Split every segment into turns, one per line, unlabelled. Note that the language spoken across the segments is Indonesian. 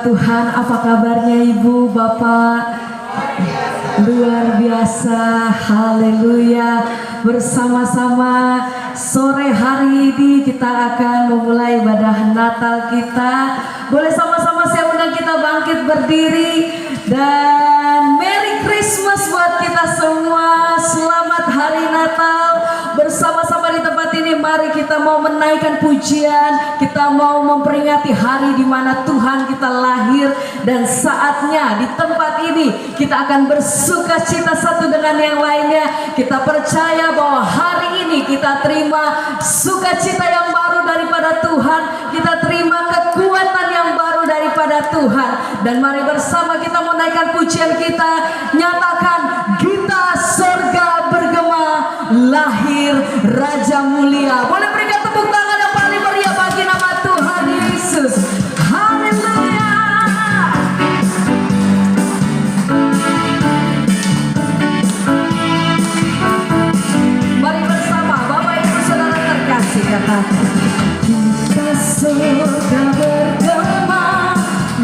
Tuhan, apa kabarnya Ibu, Bapak? Luar biasa, haleluya. Bersama-sama sore hari ini kita akan memulai ibadah Natal kita. Boleh sama-sama saya undang kita bangkit berdiri. Dan Merry Christmas buat kita semua. Selamat Hari Natal. Bersama-sama di tempat ini mari kita mau menaikkan pujian. Kita mau memperingati hari di mana Tuhan kita lahir. Dan saatnya di tempat ini kita akan bersuka cita satu dengan yang lainnya. Kita percaya bahwa hari ini kita terima sukacita yang baru daripada Tuhan. Kita terima kekuatan yang baru daripada Tuhan. Dan mari bersama kita menaikkan pujian kita. Nyatakan kita surga bergema, lahir Raja Mulia. Boleh berikan tepuk tangan yang paling meriah bagi nama Tuhan Yesus. Haleluya. Mari bersama Bapak Ibu Saudara terkasih katakan kita surga bergema,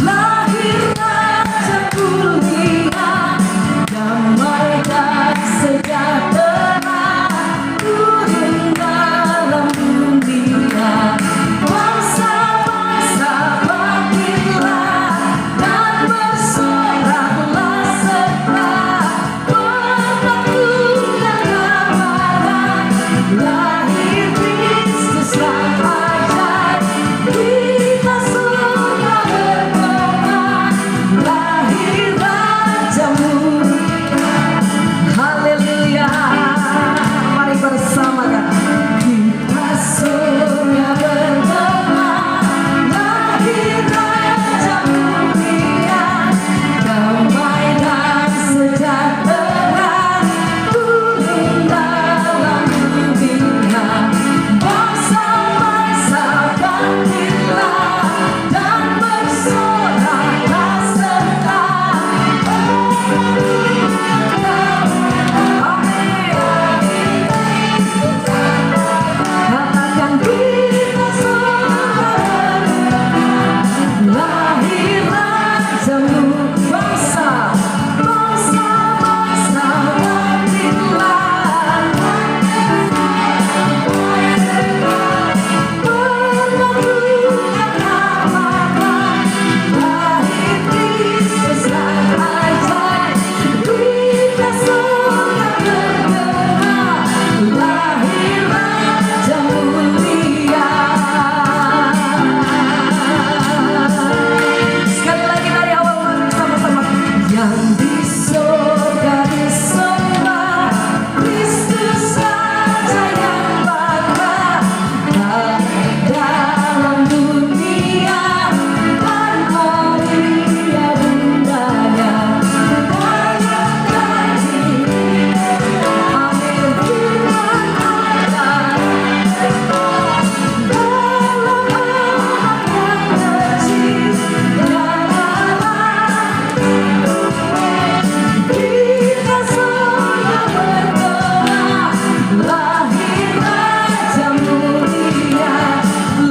lahir Raja Mulia, damai dan sejahtera turun dalam dunia. Bangsa-bangsa bangkitlah dan bersoraklah serta menaklukkan kemarah. Lahir Kristus sang ajaib, kita surga bergema, lahir Raja Mulia. Haleluya. Mari bersama kan. Kita surga bergema, lahir Raja Mulia, damai dan sejahtera turun dalam dunia. Bangsa-bangsa bangkitlah dan bersoraklah serta katakan kita surga lahir Raja Mulia. Bangsa-bangsa bangkitlah menaklukkan amarah. Lahir Kristus sang ajaib, kita surga bergema, lahir Raja Mulia. Sekali lagi dari awal mari sama-sama. Yang di surga disembah, Kristus Raja yang bakal dalam dunia dan Maria bundanya. Dalam janji, amin firman Allah, dalam anak yang kecil, kita surga bergema, lahir Raja Mulia,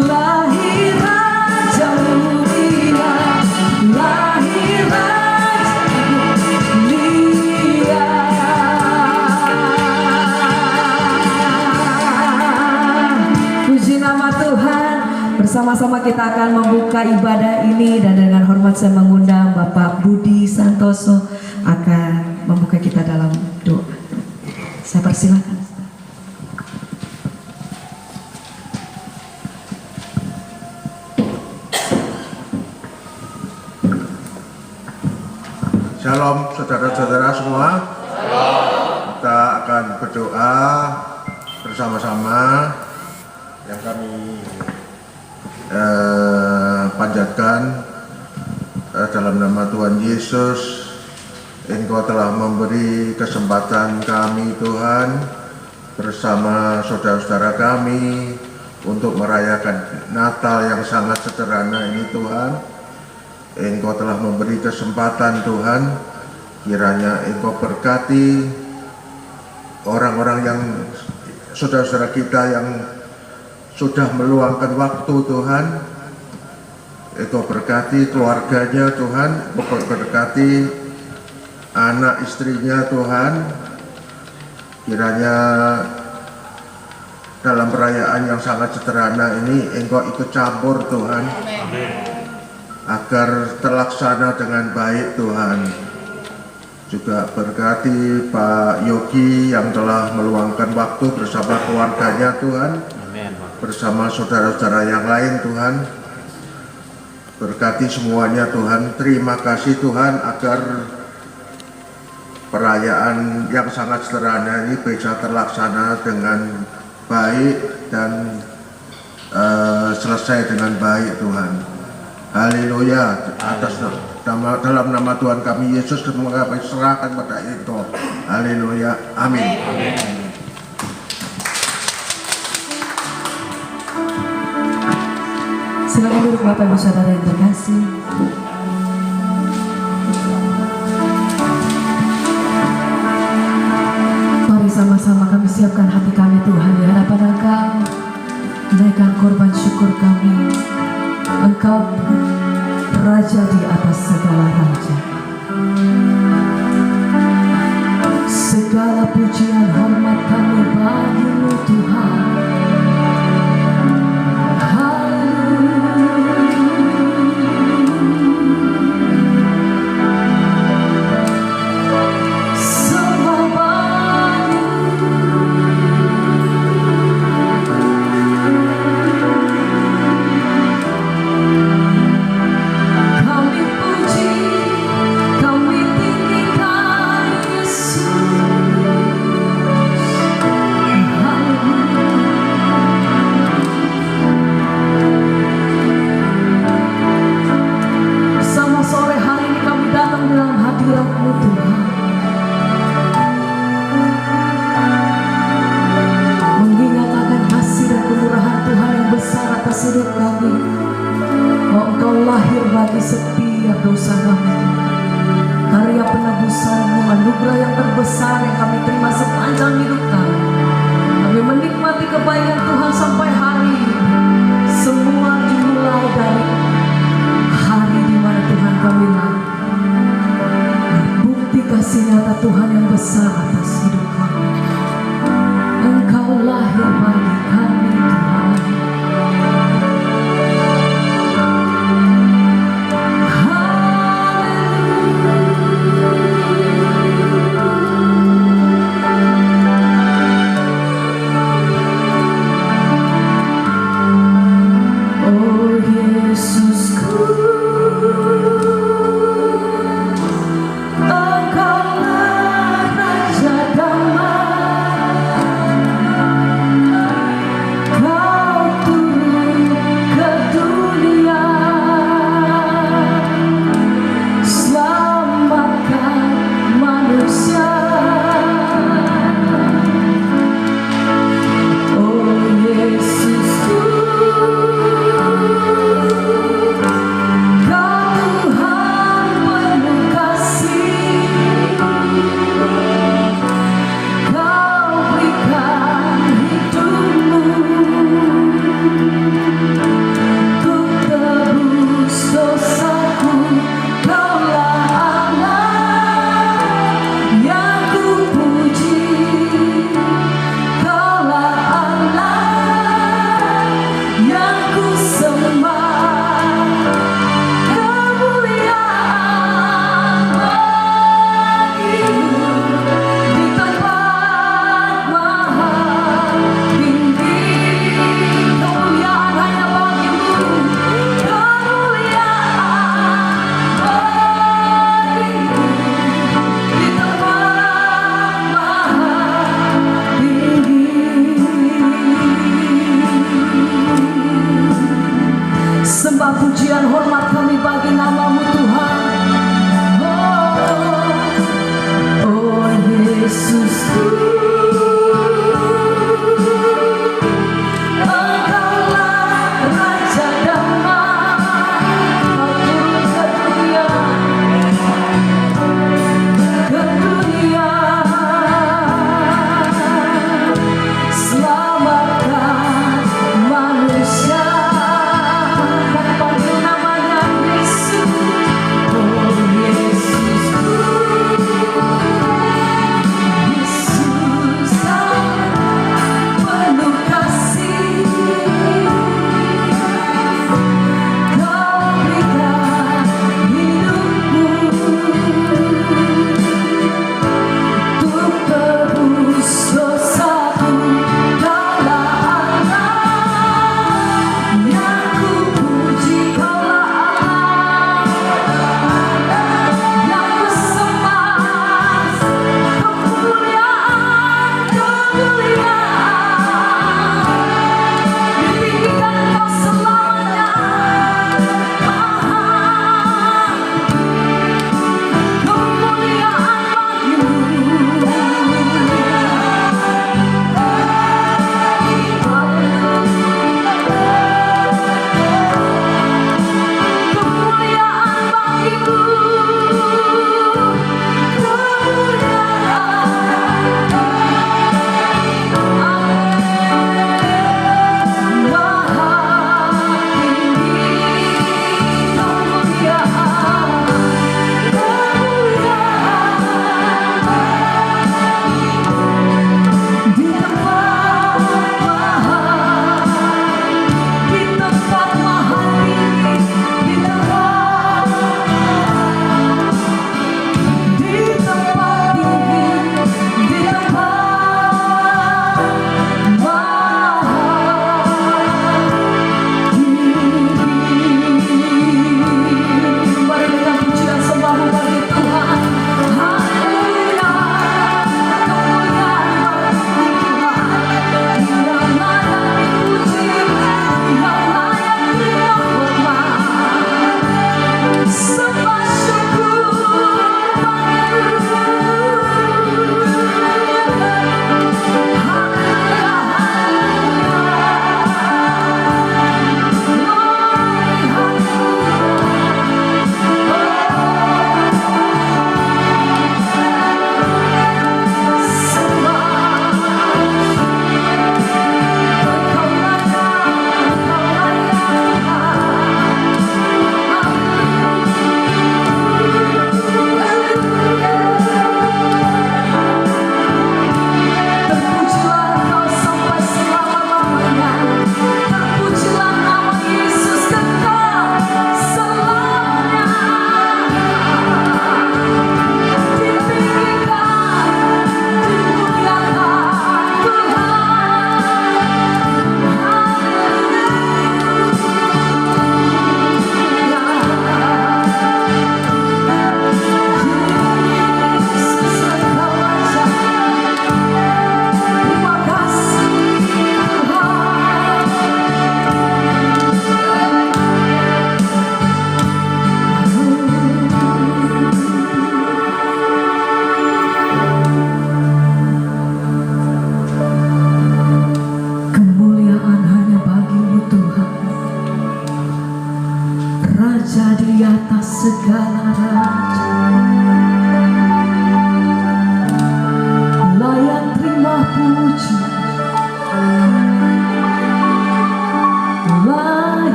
lahir Raja Mulia, lahir Raja Mulia. Puji nama Tuhan. Bersama-sama kita akan membuka ibadah ini dan dengan hormat saya mengundang Bapak Budi Santoso akan membuka kita dalam doa. Saya persilakan.
Shalom saudara-saudara semua. Kita akan berdoa bersama-sama yang kami panjatkan dalam nama Tuhan Yesus. Engkau telah memberi kesempatan kami Tuhan bersama saudara-saudara kami untuk merayakan Natal yang sangat sederhana ini Tuhan. Engkau telah memberi kesempatan Tuhan, kiranya Engkau berkati orang-orang yang saudara-saudara kita yang sudah meluangkan waktu Tuhan Engkau berkati keluarganya Tuhan, Engkau berkati anak istrinya Tuhan. Kiranya dalam perayaan yang sangat sederhana ini Engkau ikut campur Tuhan, agar terlaksana dengan baik Tuhan. Juga berkati Pak Yogi yang telah meluangkan waktu bersama keluarganya Tuhan, bersama saudara-saudara yang lain Tuhan. Berkati semuanya Tuhan. Terima kasih Tuhan agar perayaan yang sangat sederhana ini bisa terlaksana dengan baik dan selesai dengan baik Tuhan. Haleluya. Dalam nama Tuhan kami Yesus kami serahkan pada Engkau. Haleluya. Amin.
Silakan duduk Bapak Ibu Saudara yang terkasih. Mari sama-sama kami siapkan hati kami Tuhan di hadapan Engkau. Naikkan korban syukur kami. Engkau Raja di atas segala raja. Segala pujian hormat kami bagi-Mu Tuhan. Engkaulah Raja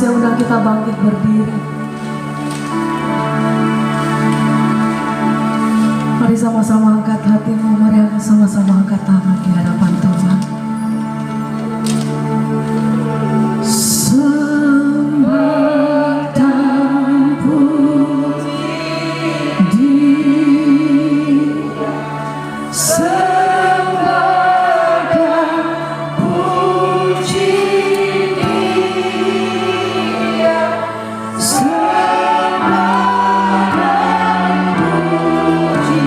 saya undang kita bangkit berdiri. Mari sama-sama angkat hatimu, mari sama-sama angkat tangan di hadapan Tuhan. Sembah dan puji, sembah dan puji Dia, sembah dan puji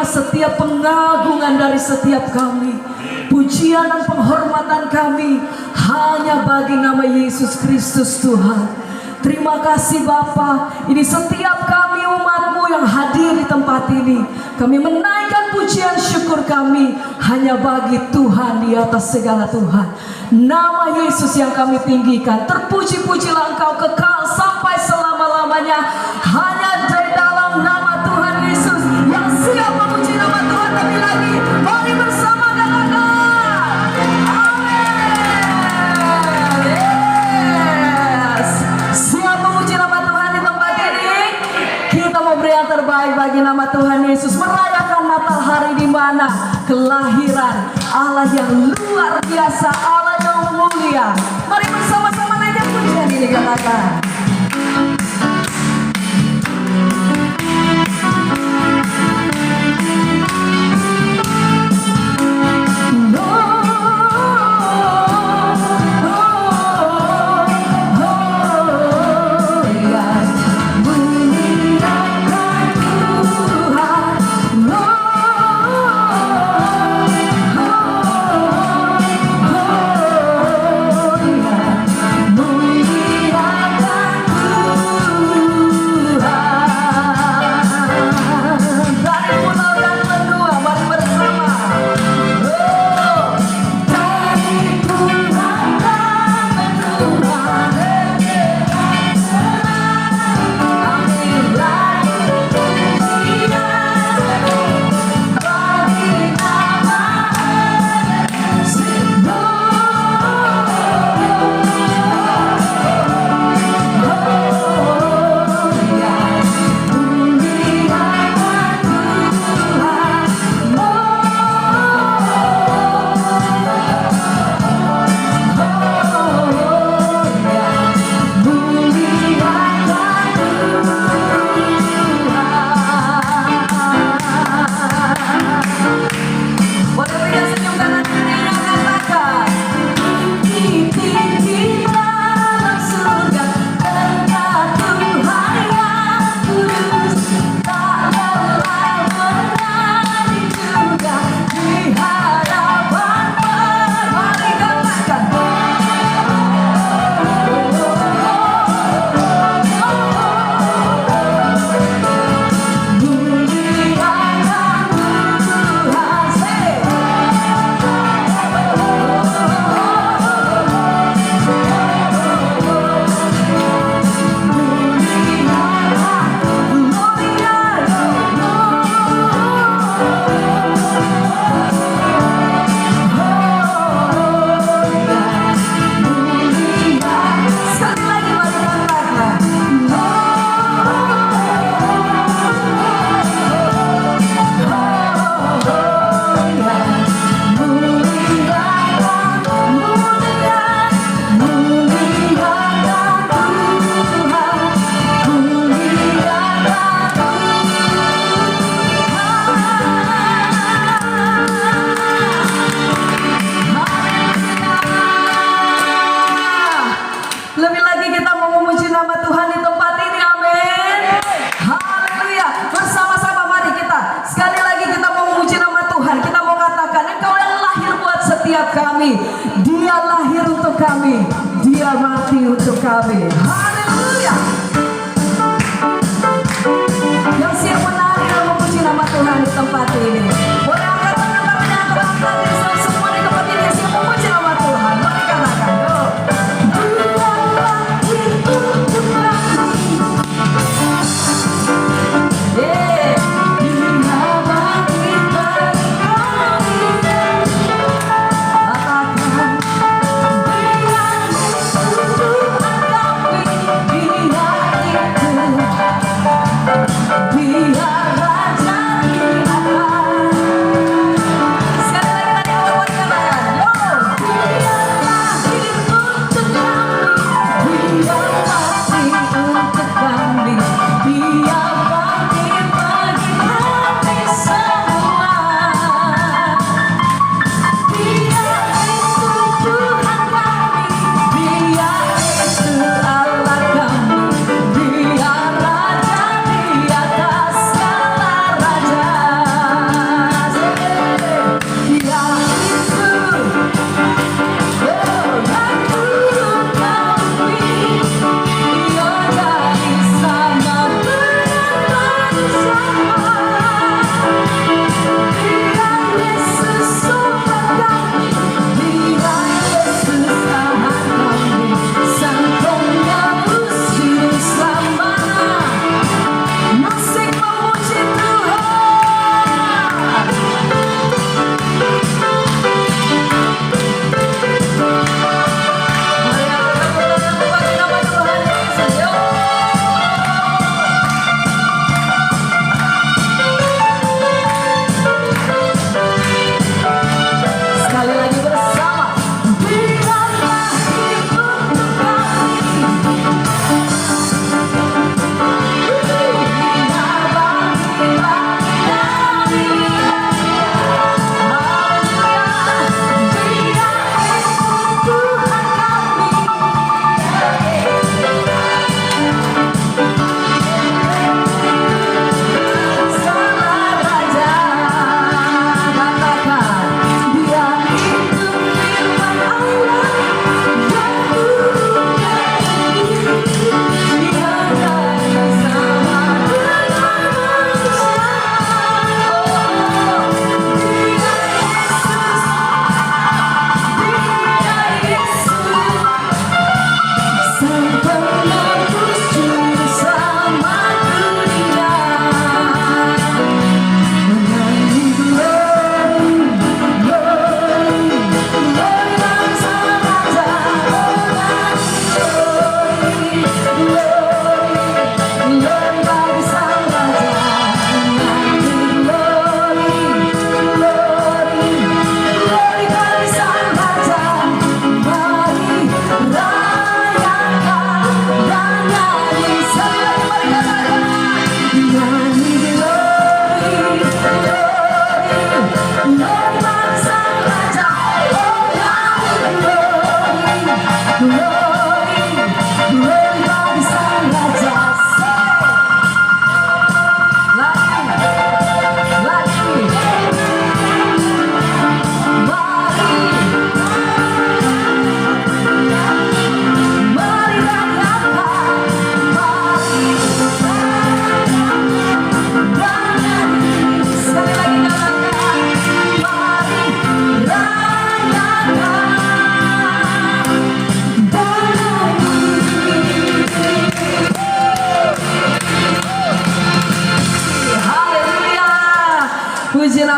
setiap pengagungan dari setiap kami. Pujian dan penghormatan kami hanya bagi nama Yesus Kristus Tuhan. Terima kasih Bapa. Ini setiap kami umat-Mu yang hadir di tempat ini, kami menaikkan pujian syukur kami hanya bagi Tuhan di atas segala Tuhan. Nama Yesus yang kami tinggikan. Terpuji-pujilah Engkau kekal sampai selama-lamanya. Hanya di dalam nama Tuhan Yesus yang siap memuji nama Tuhan. lagi. Mari bersama katakan. Amin. Yes. Siap memuji nama Tuhan di tempat ini. Kita mau beri yang terbaik bagi nama Tuhan Yesus. Merayakan Natal hari di mana kelahiran Allah yang luar biasa, Allah yang mulia. Mari bersama-sama naikkan pujian ini katakan. Kami, Dia lahir untuk kami, Dia mati untuk kami. Haleluya. Yang siap menari dan memuji nama Tuhan di tempat ini. Boleh angkat tangan kami dan angkat diri semua di tempat ini. Siap memuji nama Tuhan. Mari katakan, Dia lahir untuk kami. Biar raja di atas.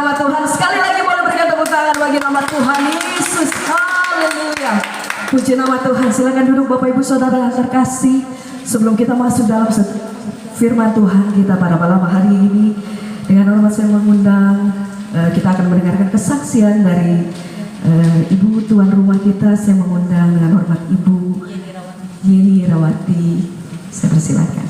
nama Tuhan. Sekali lagi boleh berikan tepuk tangan bagi nama Tuhan Yesus. Haleluya. Puji nama Tuhan. Silakan duduk Bapak Ibu Saudara yang terkasih. Sebelum kita masuk dalam firman Tuhan kita pada malam hari ini, dengan hormat saya mengundang kita akan mendengarkan kesaksian dari Ibu tuan rumah kita. Saya mengundang dengan hormat Ibu Yeni Rawati. Saya persilakan.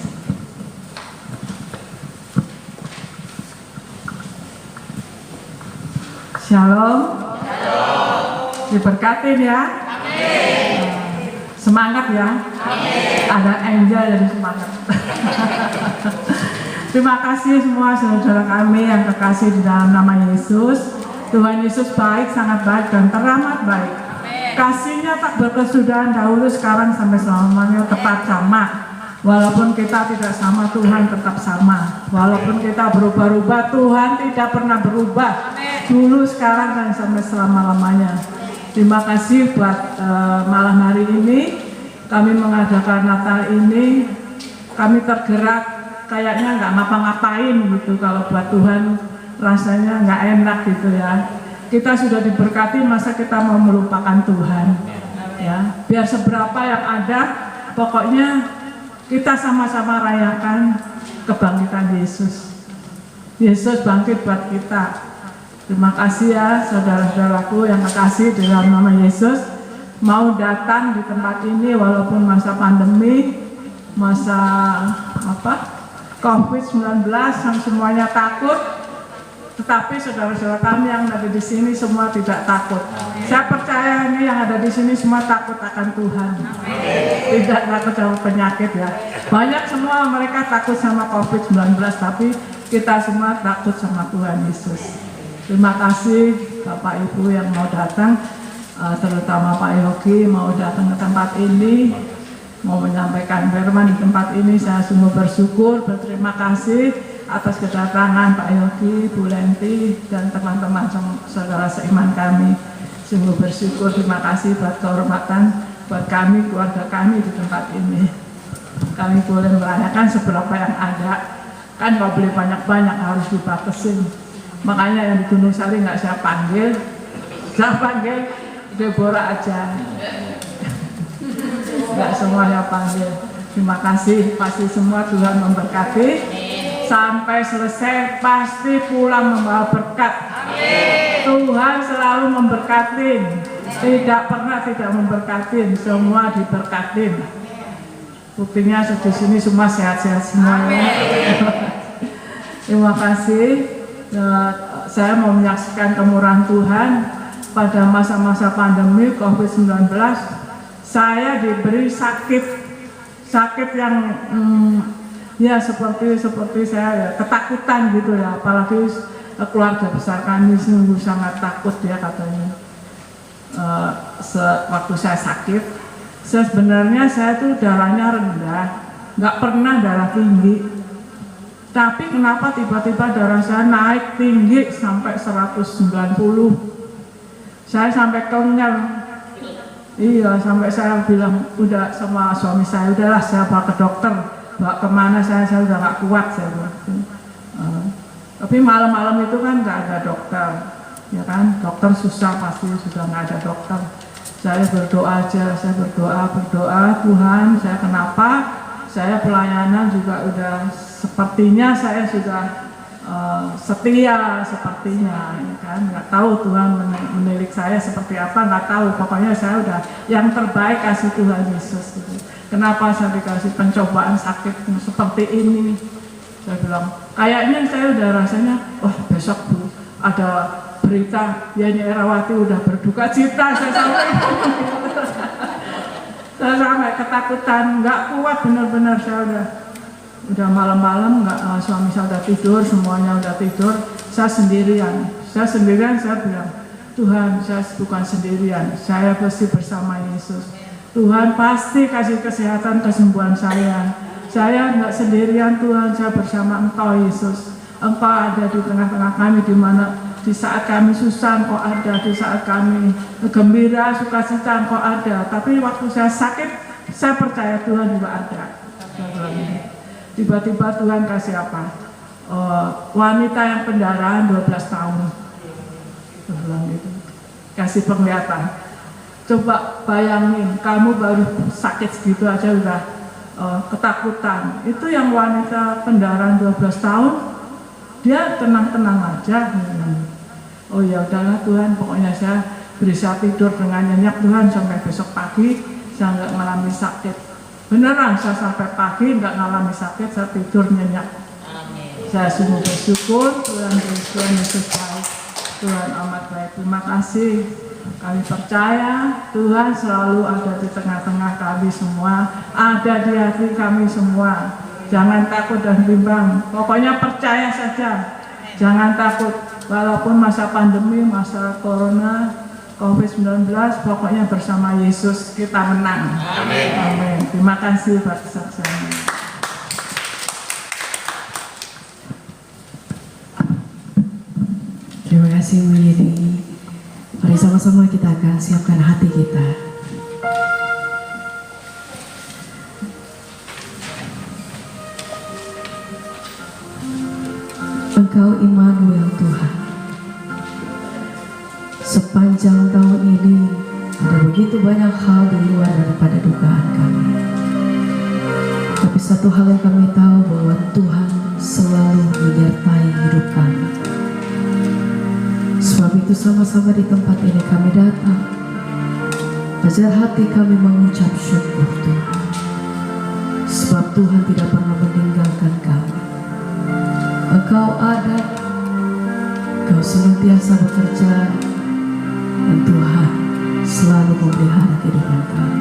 Shalom. Diberkatin ya. Semangat ya. Ada angel jadi semangat. Terima kasih semua saudara kami yang terkasih di dalam nama Yesus. Tuhan Yesus baik, sangat baik dan teramat baik. Kasihnya tak berkesudahan dahulu, sekarang sampai selamanya tetap sama. Walaupun kita tidak sama, Tuhan tetap sama. Walaupun kita berubah-ubah, Tuhan tidak pernah berubah. Dulu, sekarang, dan sampai selama-lamanya. Terima kasih buat malam hari ini. Kami mengadakan Natal ini. Kami tergerak, kayaknya nggak ngapa-ngapain gitu. Kalau buat Tuhan rasanya nggak enak gitu ya. Kita sudah diberkati, masa kita mau melupakan Tuhan? Ya, biar seberapa yang ada, pokoknya kita sama-sama rayakan kebangkitan Yesus. Yesus bangkit buat kita. Terima kasih ya saudara-saudaraku yang terkasih di dalam nama Yesus. Mau datang di tempat ini walaupun masa pandemi, masa COVID-19 yang semuanya takut. Tetapi saudara-saudara kami yang ada di sini semua tidak takut. Saya percaya ini yang ada di sini semua takut akan Tuhan. Tidak takut sama penyakit ya. Banyak semua mereka takut sama COVID-19, tapi kita semua takut sama Tuhan Yesus. Terima kasih Bapak Ibu yang mau datang, terutama Pak Yogi mau datang ke tempat ini, mau menyampaikan firman di tempat ini. Saya sungguh bersyukur, berterima kasih atas kedatangan Pak Yogi, Bu Lenti, dan teman-teman saudara seiman kami. Sungguh bersyukur, terima kasih buat kehormatan buat kami, keluarga kami di tempat ini. Kami boleh merayakan seberapa yang ada, kan nggak boleh banyak-banyak, harus dibatasin. Makanya yang di Gunung Sari nggak saya panggil Deborah aja. Nggak semuanya panggil. Terima kasih, pasti semua Tuhan memberkati. Sampai selesai pasti pulang membawa berkat. Tuhan selalu memberkatin, tidak pernah tidak memberkatin, semua diberkatin. Buktinya di sini semua sehat-sehat semuanya. Terima kasih. Saya mau menyaksikan kemurahan Tuhan pada masa-masa pandemi COVID-19. Saya diberi sakit yang ya seperti saya ya, ketakutan gitu ya, apalagi keluarga besar kami sungguh sangat takut ya katanya. Waktu saya sakit, sebenarnya saya tuh darahnya rendah, nggak pernah darah tinggi. Tapi kenapa tiba-tiba darah saya naik tinggi sampai 190? Saya sampai kenyang. Iya, sampai saya bilang udah sama suami saya, udahlah saya bawa ke dokter. Bawa kemana saya udah gak kuat saya bilang. Tapi malam-malam itu kan gak ada dokter, ya kan? Dokter susah pasti, sudah gak ada dokter. Saya berdoa aja, saya berdoa Tuhan, saya kenapa? Saya pelayanan juga udah sepertinya saya sudah setia sepertinya, ya kan? Nggak tahu Tuhan menilik saya seperti apa, nggak tahu. Pokoknya saya udah yang terbaik kasih Tuhan Yesus. Gitu. Kenapa saya dikasih pencobaan sakit seperti ini? Saya bilang, kayaknya saya udah rasanya, wah besok Bu ada berita Yeni Rawati udah berduka cita. Saya sampai ketakutan, nggak kuat benar-benar. Saya udah malam-malam, nggak suami saya udah tidur, semuanya udah tidur. Saya sendirian, saya bilang, Tuhan saya bukan sendirian, saya pasti bersama Yesus. Tuhan pasti kasih kesehatan, kesembuhan saya. Saya nggak sendirian Tuhan, saya bersama Engkau Yesus. Engkau ada di tengah-tengah kami, di mana di saat kami susah Engkau ada, di saat kami gembira, sukacita Engkau ada. Tapi waktu saya sakit, saya percaya Tuhan juga ada. Tiba-tiba Tuhan kasih apa? wanita yang pendarahan 12 tahun. Dia bilang gitu. Kasih penglihatan. Coba bayangin, kamu baru sakit segitu aja udah ketakutan. Itu yang wanita pendarahan 12 tahun, dia tenang-tenang aja. Oh ya udahlah Tuhan, pokoknya saya bisa tidur dengan nyenyak Tuhan sampai besok pagi, saya nggak mengalami sakit. Beneran, saya sampai pagi nggak mengalami sakit, saya tidur nyenyak. Saya sungguh bersyukur, Tuhan Yesus baik, Tuhan amat baik. Terima kasih. Kami percaya Tuhan selalu ada di tengah-tengah kami semua, ada di hati kami semua. Jangan takut dan bimbang, pokoknya percaya saja. Jangan takut, walaupun masa pandemi, masa corona, COVID-19, pokoknya bersama Yesus kita menang. Amin. Amin. Terima kasih Pak Saksana.
Terima kasih Bu Yedi. Mari sama-sama kita akan siapkan hati kita. Engkau Immanuel Tuhan. Sepanjang tahun ini ada begitu banyak hal di luar daripada dugaan kami. Tapi satu hal yang kami tahu bahwa Tuhan selalu menyertai hidup kami. Sebab itu sama-sama di tempat ini kami datang. Ajar hati kami mengucap syukur Tuhan. Sebab Tuhan tidak pernah meninggalkan kami. Engkau ada, Engkau senantiasa bekerja, dan Tuhan selalu memelihara kehidupan kami.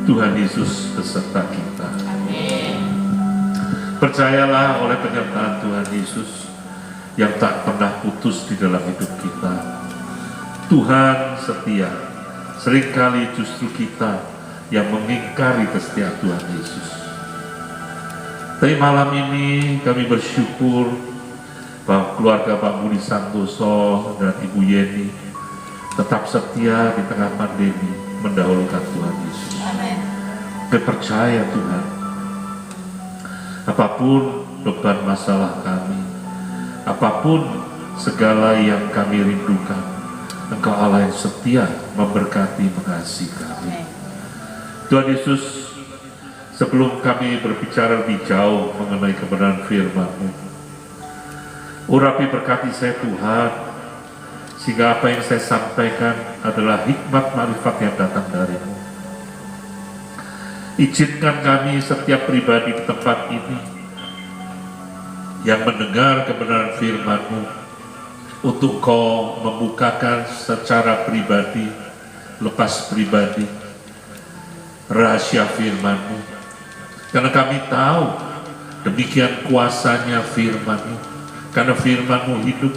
Tuhan Yesus beserta kita. Percayalah oleh penyertaan Tuhan Yesus yang tak pernah putus di dalam hidup kita. Tuhan setia. Seringkali justru kita yang mengingkari kesetiaan Tuhan Yesus. Tapi malam ini kami bersyukur bahwa keluarga Pak Budi Santoso dan Ibu Yeni tetap setia di tengah pandemi mendahulukan Tuhan Yesus. Kami percaya Tuhan, apapun beban masalah kami, apapun segala yang kami rindukan, Engkau Allah yang setia memberkati, mengasihi kami. Tuhan Yesus, sebelum kami berbicara lebih jauh mengenai kebenaran firman-Mu, urapi berkati saya Tuhan, sehingga apa yang saya sampaikan adalah hikmat marifat yang datang dari-Mu. Izinkan kami setiap pribadi di tempat ini yang mendengar kebenaran firman-Mu untuk Kau membukakan secara pribadi, lepas pribadi, rahasia firman-Mu. Karena kami tahu demikian kuasanya firman-Mu, karena firman-Mu hidup,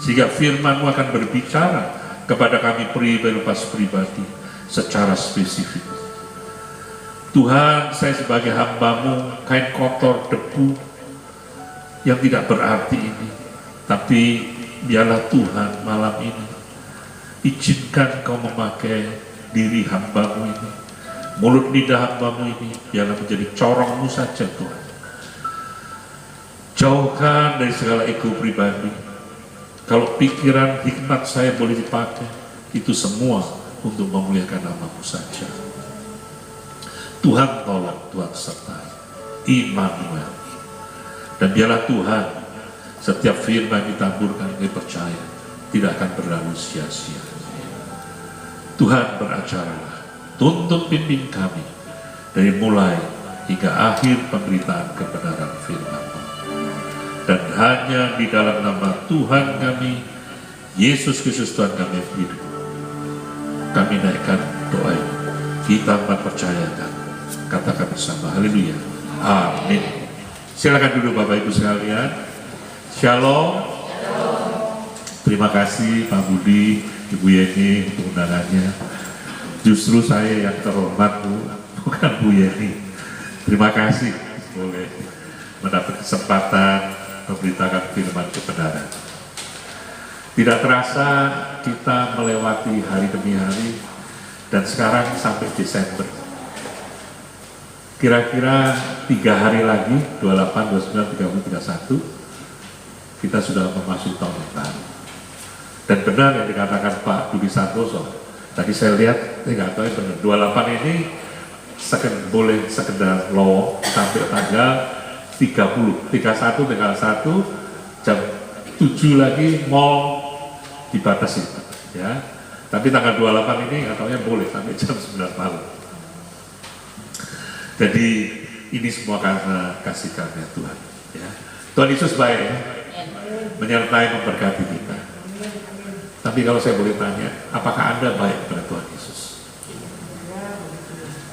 sehingga firman-Mu akan berbicara kepada kami pribadi, lepas pribadi secara spesifik. Tuhan, saya sebagai hamba-Mu, kain kotor, debu yang tidak berarti ini, tapi biarlah Tuhan malam ini izinkan Kau memakai diri hamba-Mu ini, mulut lidah hamba-Mu ini, biarlah menjadi corong-Mu saja Tuhan. Jauhkan dari segala ego pribadi. Kalau pikiran, hikmat saya boleh dipakai, itu semua untuk memuliakan nama-Mu saja. Tuhan tolong, Tuhan sertai, Immanuel. Dan biarlah Tuhan, setiap firman ditaburkan, kami percaya tidak akan berlalu sia-sia. Tuhan beracaralah, tuntun pimpin kami dari mulai hingga akhir pemberitaan kebenaran firman-Mu. Dan hanya di dalam nama Tuhan kami, Yesus Kristus Tuhan kami hidup, kami naikkan doa ini. Kita mempercayakan, katakan bersama, haleluya, amin. Silakan duduk Bapak Ibu sekalian. Shalom. Terima kasih Pak Budi, Ibu Yeni untuk undangannya. Justru saya yang terhormat Bu, bukan Bu Yeni. Terima kasih boleh mendapat kesempatan memberitakan firman kebenaran. Tidak terasa kita melewati hari demi hari, dan sekarang sampai Desember. Kira-kira 3 hari lagi, 28, 29, 30, 31, kita sudah memasuki tahun yang baru. Dan benar yang dikatakan Pak Budi Santoso, tadi saya lihat, nggak tahu ya benar, 28 ini boleh sekedar low sampai tanggal 30, 31, tanggal 1, jam 7 lagi mall dibatasi, ya. Tapi tanggal 28 ini katanya boleh sampai jam 9 malam. Jadi ini semua karena kasih karunia Tuhan, ya. Tuhan Yesus baik, ya? Menyertai, memberkati kita. Tapi kalau saya boleh tanya, apakah Anda baik kepada Tuhan Yesus?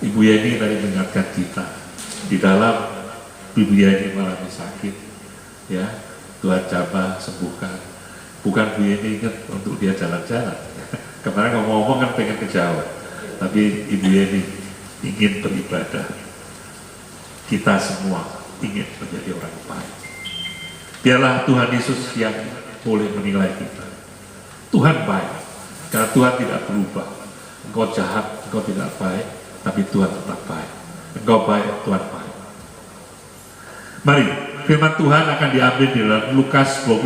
Ibu Yeni tadi mengingatkan kita, di dalam Ibu Yeni mengalami sakit, ya, Tuhan coba sembuhkan. Bukan Bu Yeni ingat untuk dia jalan-jalan. Kemarin ngomong-ngomong kan pengen ke Jawa, tapi Ibu Yeni ingin beribadah. Kita semua ingin menjadi orang baik. Biarlah Tuhan Yesus yang boleh menilai kita. Tuhan baik, karena Tuhan tidak berubah. Engkau jahat, engkau tidak baik, tapi Tuhan tetap baik. Engkau baik, Tuhan baik. Mari, firman Tuhan akan diambil di dalam Lukas 2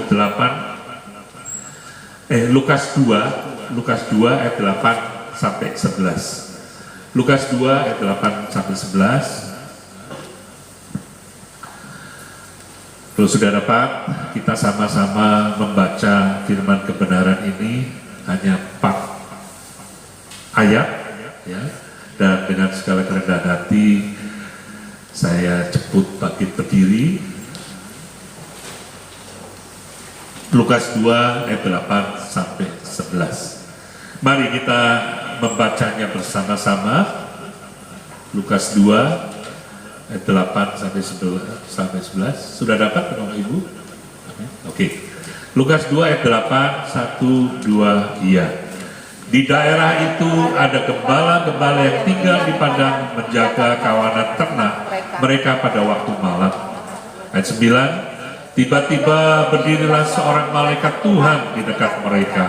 ayat 8 sampai 11. Lukas 2 ayat 8 sampai 11. Kalau sudah dapat, kita sama-sama membaca firman kebenaran ini, hanya 4 ayat, ya. Dan dengan segala kerendahan hati, saya jemput bangkit berdiri. Lukas 2 ayat 8 sampai 11. Mari kita membacanya bersama-sama. Lukas 2 ayat 8 sampai 11. Sudah dapat Bapak Ibu? Oke. Lukas 2 ayat 8, 1, 2, iya. Di daerah itu ada gembala-gembala yang tinggal di padang menjaga kawanan ternak mereka pada waktu malam. Ayat 9, tiba-tiba berdirilah seorang malaikat Tuhan di dekat mereka,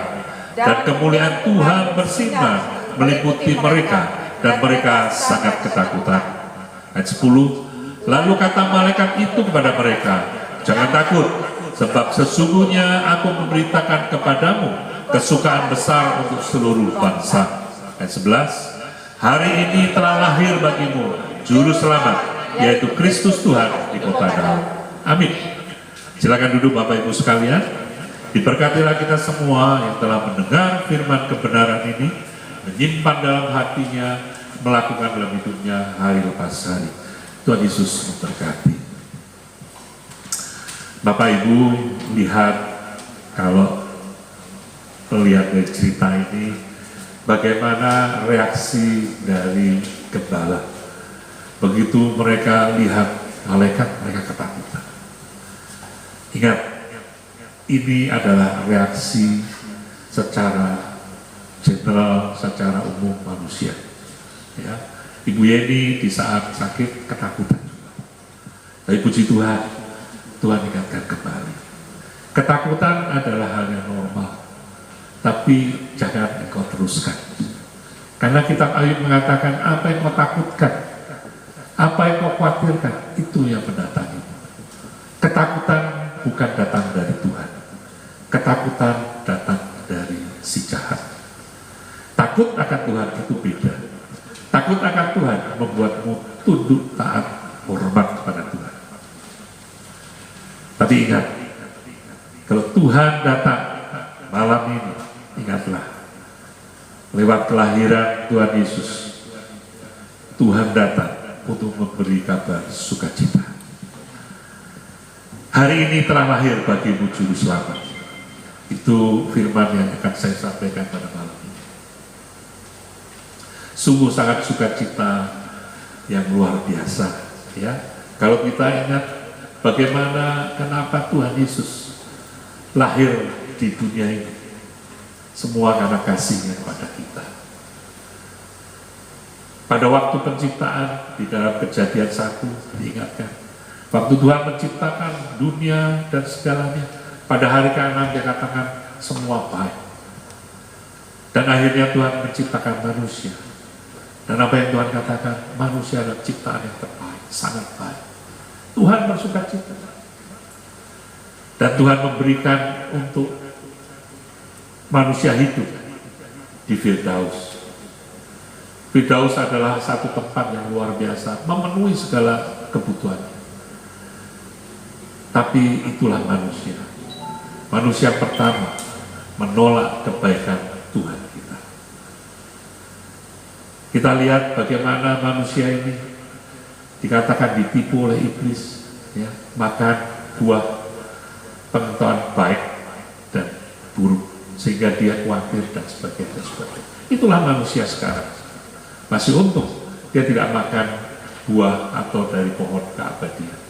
dan kemuliaan Tuhan bersinar meliputi mereka, dan mereka sangat ketakutan. Ayat 10, lalu kata malaikat itu kepada mereka, jangan takut, sebab sesungguhnya aku memberitakan kepadamu kesukaan besar untuk seluruh bangsa. Ayat 11, hari ini telah lahir bagimu juru selamat, yaitu Kristus Tuhan di kota Daud. Amin. Silakan duduk Bapak Ibu sekalian. Diberkatilah kita semua yang telah mendengar firman kebenaran ini, menyimpan dalam hatinya, melakukan dalam hidupnya hari lepas hari. Tuhan Yesus memberkati. Bapak Ibu lihat, kalau melihat dari cerita ini, bagaimana reaksi dari gembala. Begitu mereka lihat malaikat, mereka ketakutan. Ingat, ini adalah reaksi secara general, secara umum manusia. Ya, Ibu Yeni di saat sakit ketakutan. Tapi puji Tuhan, Tuhan ingatkan kembali. Ketakutan adalah hal yang normal, tapi jangan engkau teruskan. Karena kitab Ayub mengatakan, apa yang kau takutkan, apa yang kau khawatirkan, itu yang mendatangi. Ketakutan bukan datang dari Tuhan. Ketakutan datang dari si jahat. Takut akan Tuhan itu beda. Takut akan Tuhan membuatmu tunduk, taat, hormat kepada Tuhan. Tapi ingat, kalau Tuhan datang malam ini, ingatlah, lewat kelahiran Tuhan Yesus, Tuhan datang untuk memberi kabar sukacita. Hari ini telah lahir bagimu juru selamat. Itu firman yang akan saya sampaikan pada malam ini. Sungguh sangat sukacita yang luar biasa, ya. Kalau kita ingat bagaimana, kenapa Tuhan Yesus lahir di dunia ini, semua karena kasihnya kepada kita. Pada waktu penciptaan, di dalam Kejadian 1 diingatkan, waktu Tuhan menciptakan dunia dan segalanya, pada hari ke-6 dia katakan semua baik. Dan akhirnya Tuhan menciptakan manusia. Dan apa yang Tuhan katakan, manusia adalah ciptaan yang terbaik, sangat baik. Tuhan bersuka cita. Dan Tuhan memberikan untuk manusia hidup di Firdaus. Firdaus adalah satu tempat yang luar biasa, memenuhi segala kebutuhan. Tapi itulah manusia. Manusia pertama menolak kebaikan Tuhan kita. Kita lihat bagaimana manusia ini dikatakan ditipu oleh iblis, ya, makan buah pengetahuan baik dan buruk, sehingga dia khawatir dan sebagainya. Itulah manusia sekarang. Masih untung dia tidak makan buah atau dari pohon keabadian.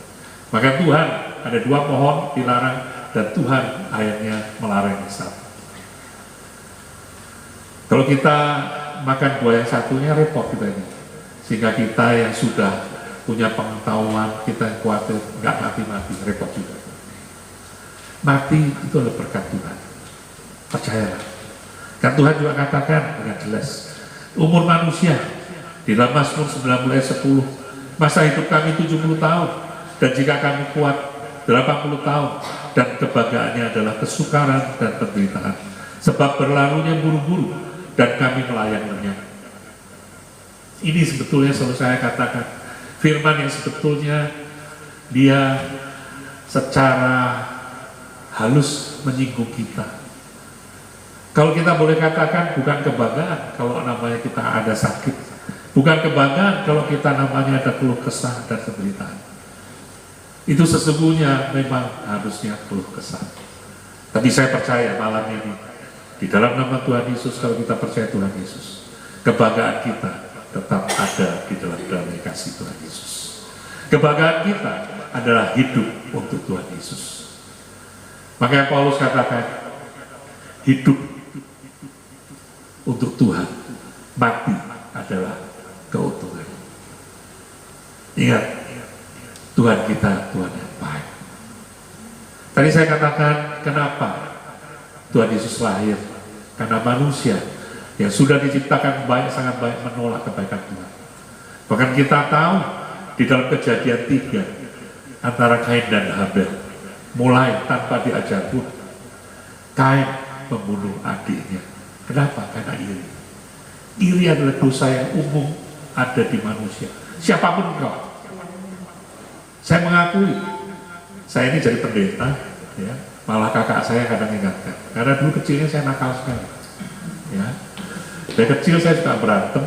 Maka Tuhan ada 2 pohon dilarang, dan Tuhan akhirnya melarang yang satu. Kalau kita makan buah yang satunya, repot kita ini. Sehingga kita yang sudah punya pengetahuan, kita yang khawatir nggak mati-mati, repot juga. Mati itu adalah berkat Tuhan. Percayalah. Dan Tuhan juga katakan dengan jelas, umur manusia di dalam Mazmur 90 ayat 10, masa hidup kami 70 tahun, dan jika kami kuat 80 tahun, dan kebanggaannya adalah kesukaran dan penderitaan, sebab berlalunya buru-buru dan kami melayaninya. Ini sebetulnya selalu saya katakan, firman yang sebetulnya dia secara halus menyinggung kita. Kalau kita boleh katakan, bukan kebanggaan kalau namanya kita ada sakit, bukan kebanggaan kalau kita namanya ada keluh kesah dan penderitaan. Itu sesungguhnya memang harusnya keluh kesah. Tapi saya percaya malam ini, di dalam nama Tuhan Yesus, kalau kita percaya Tuhan Yesus, kebanggaan kita tetap ada di dalam damai kasih Tuhan Yesus. Kebanggaan kita adalah hidup untuk Tuhan Yesus. Makanya Paulus katakan, hidup untuk Tuhan, mati adalah keuntungan. Ingat, Tuhan kita Tuhan yang baik. Tadi saya katakan, kenapa Tuhan Yesus lahir? Karena manusia yang sudah diciptakan baik, sangat baik, menolak kebaikan Tuhan. Bahkan kita tahu di dalam Kejadian 3 antara Kain dan Habel, mulai tanpa diajar pun Kain membunuh adiknya. Kenapa? Karena iri. Iri adalah dosa yang umum ada di manusia. Siapapun kau. Saya mengakui, saya ini jadi pendeta, ya. Malah kakak saya kadang ingatkan, karena dulu kecilnya saya nakal sekali. Ya. Dari kecil saya suka berantem,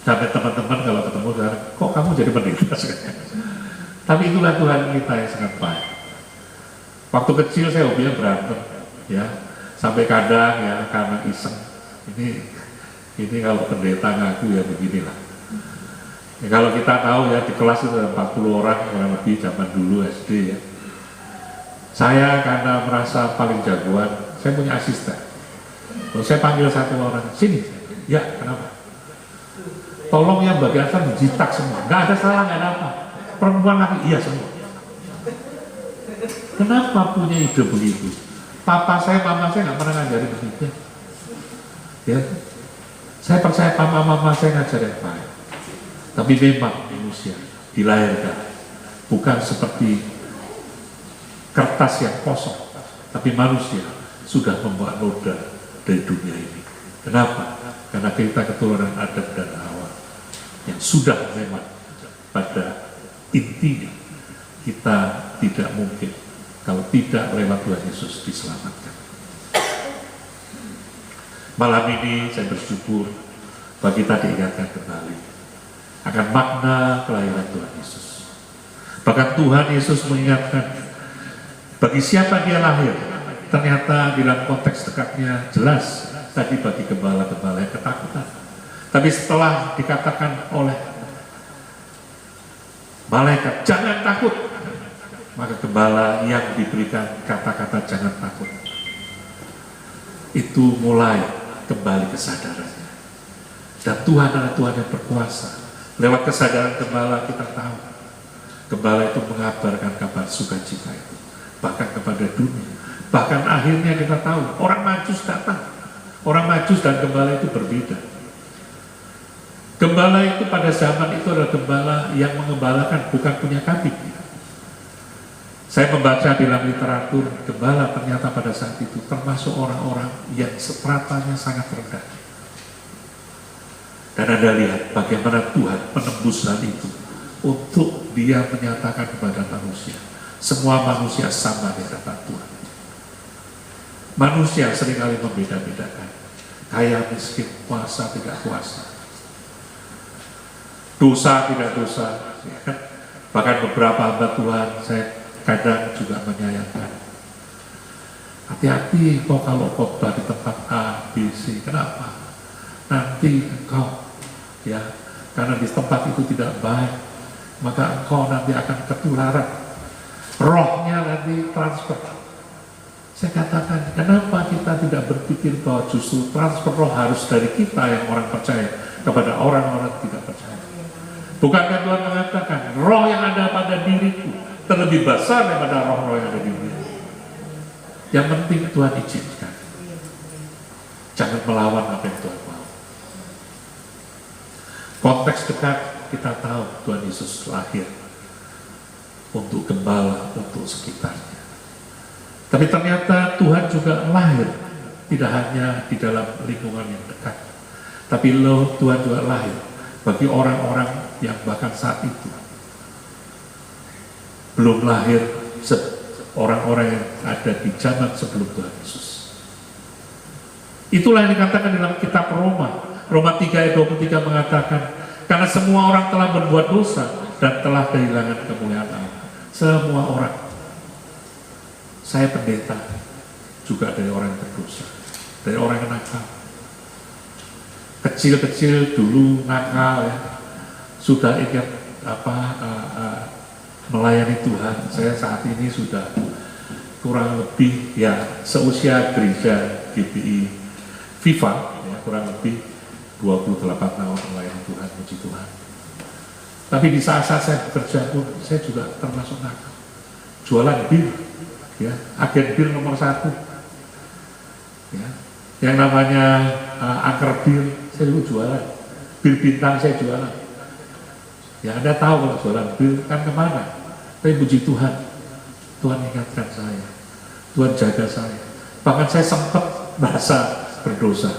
sampai teman-teman kalau ketemu sekarang, kok kamu jadi pendeta? Tapi itulah Tuhan kita yang sangat baik. Waktu kecil saya hobinya berantem, ya, sampai kadang ya karena iseng. Ini kalau pendeta ngaku ya beginilah. Ya, kalau kita tahu ya di kelas itu ada 40 orang kurang lebih zaman dulu SD ya. Saya karena merasa paling jagoan, saya punya asisten. Terus saya panggil satu orang, sini. Ya, kenapa? Tolong yang bagian atas dijitak semua. Nggak ada salah, nggak ada apa. Perempuan laki, iya semua. Kenapa punya ide begitu? Papa saya, mama saya nggak pernah ngajarin begitu. Ya, saya percaya papa mama saya ngajarin baik. Tapi memang manusia dilahirkan bukan seperti kertas yang kosong, tapi manusia sudah membuat noda dari dunia ini. Kenapa? Karena kita keturunan Adam dan Hawa yang sudah memang pada intinya kita tidak mungkin kalau tidak lewat Tuhan Yesus diselamatkan. Malam ini saya bersyukur bagi kita diingatkan kembali akan makna kelahiran Tuhan Yesus. Bahkan Tuhan Yesus mengingatkan bagi siapa dia lahir. Ternyata dalam konteks dekatnya jelas tadi bagi gembala-gembala yang ketakutan. Tapi setelah dikatakan oleh malaikat jangan takut, maka gembala yang diberikan kata-kata jangan takut itu mulai kembali kesadarannya. Dan Tuhan adalah Tuhan yang berkuasa. Lewat kesadaran gembala kita tahu gembala itu mengabarkan kabar sukacita itu bahkan kepada dunia. Bahkan akhirnya kita tahu orang Majus datang. Orang Majus dan gembala itu berbeda. Gembala itu pada zaman itu adalah gembala yang mengembalakan, bukan punya kambing. Saya membaca dalam literatur, gembala ternyata pada saat itu termasuk orang-orang yang stratanya sangat rendah. Dan Anda lihat bagaimana Tuhan menembus hal itu untuk dia menyatakan kepada manusia. Semua manusia sama di hadapan Tuhan. Manusia seringkali membeda-bedakan. Kaya, miskin, puasa, tidak puasa. Dosa, tidak dosa. Bahkan beberapa hamba Tuhan saya kadang juga menyayangkan. Hati-hati kok kalau khotbah di tempat A, B, C. Kenapa? Nanti engkau ya, karena di tempat itu tidak baik, maka engkau nanti akan ketularan, rohnya nanti transfer. Saya katakan, kenapa kita tidak berpikir bahwa justru transfer roh harus dari kita yang orang percaya kepada orang-orang tidak percaya? Bukankah Tuhan mengatakan roh yang ada pada diriku terlebih besar daripada roh-roh yang ada di dunia? Yang penting Tuhan izinkan, jangan melawan apa yang Tuhan mau. Konteks dekat kita tahu Tuhan Yesus lahir untuk gembala, untuk sekitarnya. Tapi ternyata Tuhan juga lahir tidak hanya di dalam lingkungan yang dekat, tapi Tuhan juga lahir bagi orang-orang yang bahkan saat itu belum lahir, orang-orang yang ada di zaman sebelum Tuhan Yesus. Itulah yang dikatakan dalam kitab Roma 3 ayat 23 mengatakan, karena semua orang telah berbuat dosa dan telah kehilangan kemuliaan Allah. Semua orang. Saya pendeta juga dari orang yang berdosa, dari orang yang nakal. kecil-kecil dulu nakal ya, sudah ingin melayani Tuhan. Saya saat ini sudah kurang lebih ya seusia gereja GBI Viva ya, kurang lebih 28 tahun melayani Tuhan, puji Tuhan. Tapi di saat-saat saya bekerja pun saya juga termasuk nakal, jualan bir ya, agen bir nomor 1 ya, yang namanya angker bir saya juga jualan, bir bintang saya jualan ya. Anda tahu kalau jualan bir kan kemana, tapi puji Tuhan, Tuhan ingatkan saya, Tuhan jaga saya. Bahkan saya sempat merasa berdosa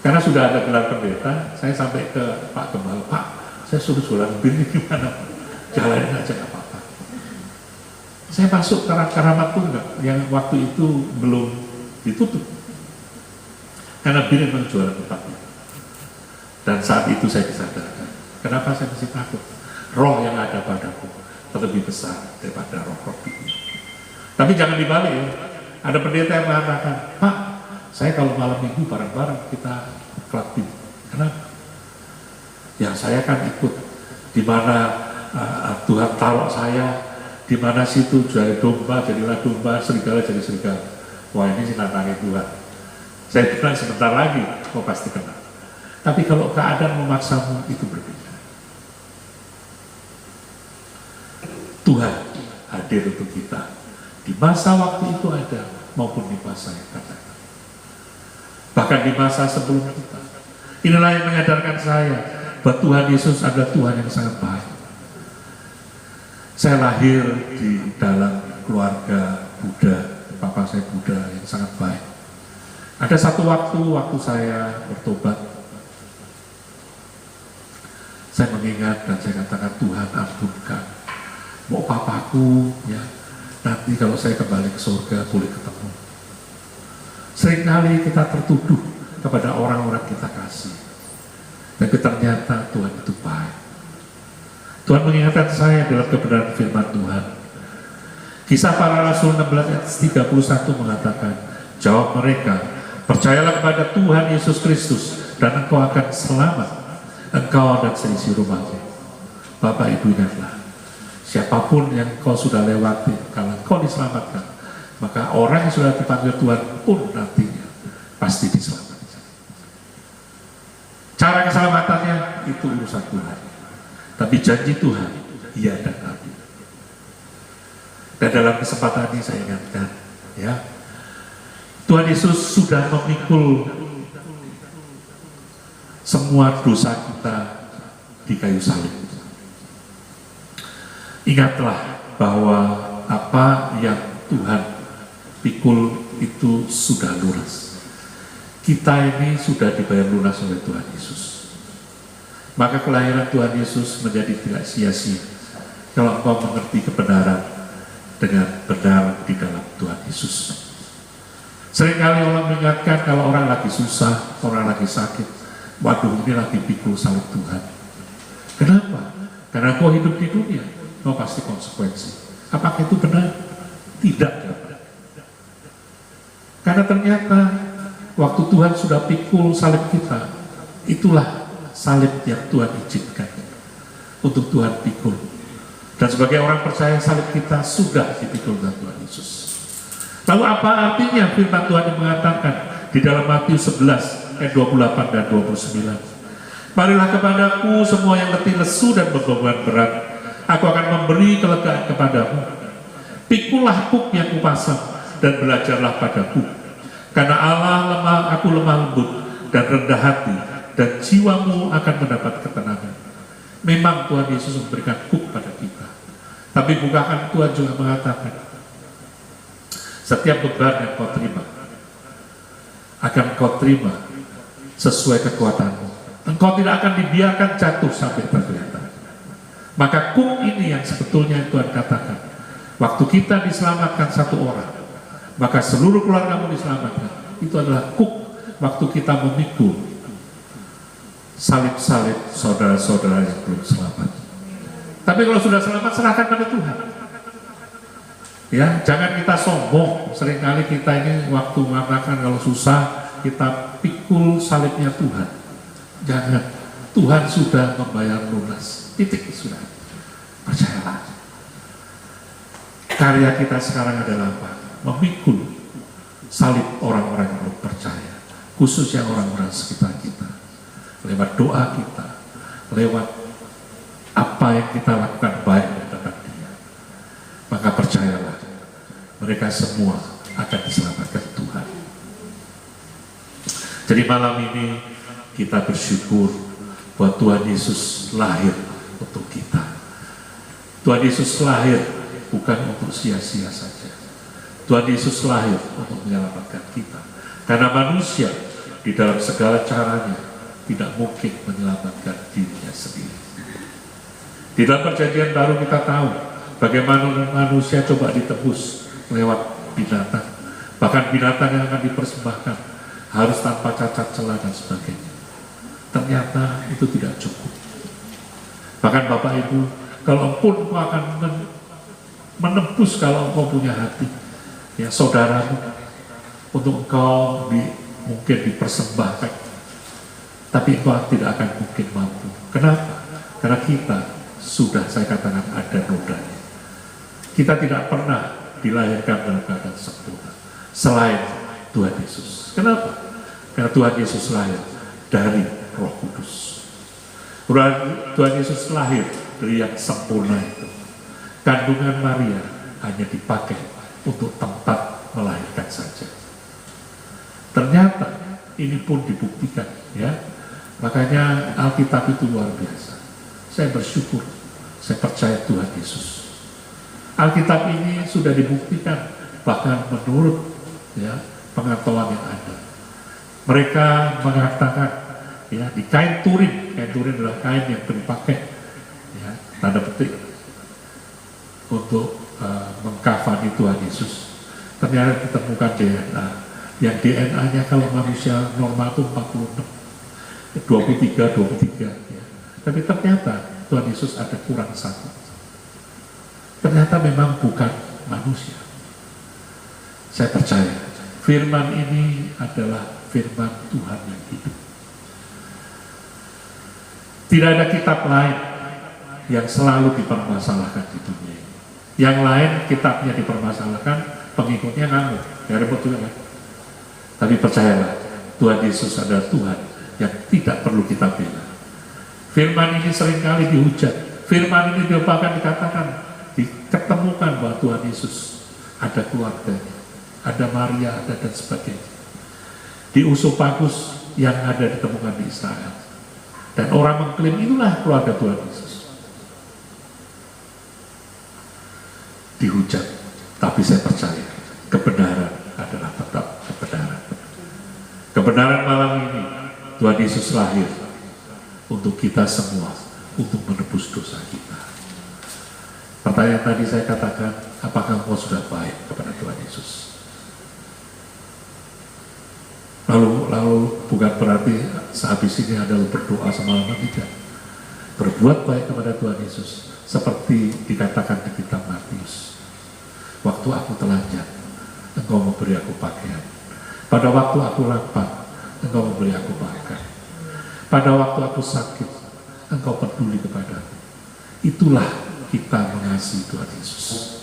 karena sudah ada gelar pendeta, saya sampai ke Pak Gembala, Pak saya suruh jualan bir ini gimana, jalanin aja gak apa-apa. Saya masuk ke Karamat Tunggal yang waktu itu belum ditutup karena bir memang jualan tempatnya. Dan saat itu saya disadarkan, kenapa saya mesti takut? Roh yang ada padaku terlebih besar daripada roh-roh dunia. Tapi jangan dibalik ya. Ada pendeta yang mengatakan, Pak, saya kalau malam minggu bareng-bareng kita clubbing. Kenapa? Ya saya kan ikut di mana Tuhan taruh saya, di mana situ jadi domba, jadilah domba, serigala jadi serigala. Wah ini sih nantangin Tuhan. Saya bilang sebentar lagi, kau pasti kena. Tapi kalau keadaan memaksamu itu berbeda. Tuhan hadir untuk kita di masa waktu itu ada maupun di masa yang akan datang. Bahkan di masa sebelum kita. Inilah yang menyadarkan saya bahwa Tuhan Yesus adalah Tuhan yang sangat baik. Saya lahir di dalam keluarga Buddha, papa saya Buddha yang sangat baik. Ada satu waktu saya bertobat, saya mengingat dan saya katakan, Tuhan ampunkan, mau papaku ya, nanti kalau saya kembali ke surga boleh ketemu. Seringkali kita tertuduh kepada orang-orang kita kasih, tapi ternyata Tuhan itu baik. Tuhan mengingatkan saya dalam kebenaran firman Tuhan. Kisah Para Rasul 16 ayat 31 mengatakan, jawab mereka, percayalah kepada Tuhan Yesus Kristus dan engkau akan selamat, engkau dan seisi rumahmu. Bapak Ibu ingatlah, siapapun yang kau sudah lewati, kalau kau diselamatkan, maka orang yang sudah dipanggil Tuhan pun nantinya pasti diselamatkan. Cara keselamatannya itu urusan Tuhan, tapi janji Tuhan iya dan amin. Dan dalam kesempatan ini saya ingatkan ya, Tuhan Yesus sudah memikul semua dosa kita di kayu salib. Ingatlah bahwa apa yang Tuhan pikul itu sudah lunas. Kita ini sudah dibayar lunas oleh Tuhan Yesus. Maka kelahiran Tuhan Yesus menjadi tidak sia-sia kalau engkau mengerti kebenaran dengan benar di dalam Tuhan Yesus. Seringkali orang mengingatkan kalau orang lagi susah, orang lagi sakit, waduh ini lagi pikul salib Tuhan. Kenapa? Karena kau hidup di dunia, kau pasti konsekuensi. Apakah itu benar? Tidak. Karena ternyata waktu Tuhan sudah pikul salib kita, itulah salib yang Tuhan izinkan untuk Tuhan pikul. Dan sebagai orang percaya, salib kita sudah dipikul oleh Tuhan Yesus. Lalu apa artinya firman Tuhan yang mengatakan di dalam Matius 11 ayat 28 dan 29? Marilah kepadaku semua yang letih lesu dan beban berat, aku akan memberi kelegaan kepadamu. Pikullah kuk yang kupasang dan belajarlah padaku, karena Allah aku lemah lembut dan rendah hati, dan jiwamu akan mendapat ketenangan. Memang Tuhan Yesus memberikan kuk pada kita, tapi bukankah Tuhan juga mengatakan setiap beban yang kau terima akan kau terima sesuai kekuatanmu. Engkau tidak akan dibiarkan jatuh sampai tergeletak. Maka kuk ini yang sebetulnya Tuhan katakan, waktu kita diselamatkan satu orang, maka seluruh keluargamu diselamatkan. Itu adalah kuk waktu kita memikul salib-salib saudara-saudara yang belum selamat. Tapi kalau sudah selamat, serahkan pada Tuhan. Ya, jangan kita sombong. Seringkali kita ini waktu mengatakan kalau susah, kita pikul salibnya Tuhan. Jangan, Tuhan sudah membayar lunas, titik sudah. Percayalah. Karya kita sekarang adalah apa? Memikul salib orang-orang yang belum percaya, khususnya orang-orang sekitar kita. Lewat doa kita, lewat apa yang kita lakukan baik di hadapan Dia, maka percayalah, mereka semua akan diselamatkan Tuhan. Jadi malam ini kita bersyukur bahwa Tuhan Yesus lahir untuk kita. Tuhan Yesus lahir bukan untuk sia-sia saja. Tuhan Yesus lahir untuk menyelamatkan kita. Karena manusia di dalam segala caranya tidak mungkin menyelamatkan dirinya sendiri. Di dalam perjanjian baru kita tahu bagaimana manusia coba ditebus lewat binatang. Bahkan binatang yang akan dipersembahkan harus tanpa cacat celah dan sebagainya. Ternyata itu tidak cukup. Bahkan Bapak Ibu, kalau pun engkau akan menebus, kalau engkau punya hati, ya saudaramu, untuk engkau mungkin dipersembahkan, tapi engkau tidak akan mungkin mampu. Kenapa? Karena kita sudah, saya katakan, ada nodanya. Kita tidak pernah dilahirkan dalam keadaan sempurna selain Tuhan Yesus. Kenapa? Karena Tuhan Yesus lahir dari Roh Kudus. Tuhan Yesus lahir dari yang sempurna itu. Kandungan Maria hanya dipakai untuk tempat melahirkan saja. Ternyata ini pun dibuktikan, ya. Makanya Alkitab itu luar biasa. Saya bersyukur, saya percaya Tuhan Yesus. Alkitab ini sudah dibuktikan bahkan menurut, ya, pengetahuan yang ada. Mereka mengatakan, ya, di kain Turin adalah kain yang dipakai, ya, tanda petik untuk mengkafani Tuhan Yesus. Ternyata ditemukan DNA, yang DNA-nya kalau manusia normal itu 46, 23, ya. Tapi ternyata Tuhan Yesus ada kurang satu. Ternyata memang bukan manusia. Saya percaya firman ini adalah firman Tuhan yang hidup. Tidak ada kitab lain yang selalu dipermasalahkan di dunia ini. Yang lain kitabnya dipermasalahkan, pengikutnya ngamuk, ya repot juga kan. Tapi percayalah, Tuhan Yesus adalah Tuhan yang tidak perlu kita bela. Firman ini seringkali dihujat. Firman ini bahkan dikatakan, diketemukan bahwa Tuhan Yesus ada keluarganya, ada Maria, ada dan sebagainya. Di Usopagus yang ada ditemukan di Israel. Dan orang mengklaim inilah keluarga Tuhan Yesus. Dihujat, tapi saya percaya kebenaran adalah tetap kebenaran. Kebenaran malam ini, Tuhan Yesus lahir untuk kita semua, untuk menebus dosa kita. Pertanyaan tadi saya katakan, apakah engkau sudah baik kepada Tuhan Yesus? Lalu bukan berarti sehabis ini ada berdoa semalaman, tidak. Berbuat baik kepada Tuhan Yesus seperti dikatakan di kitab Matius. Waktu aku telanjang, engkau memberi aku pakaian. Pada waktu aku lapar, engkau memberi aku makan. Pada waktu aku sakit, engkau peduli kepadaku. Itulah kita mengasihi Tuhan Yesus.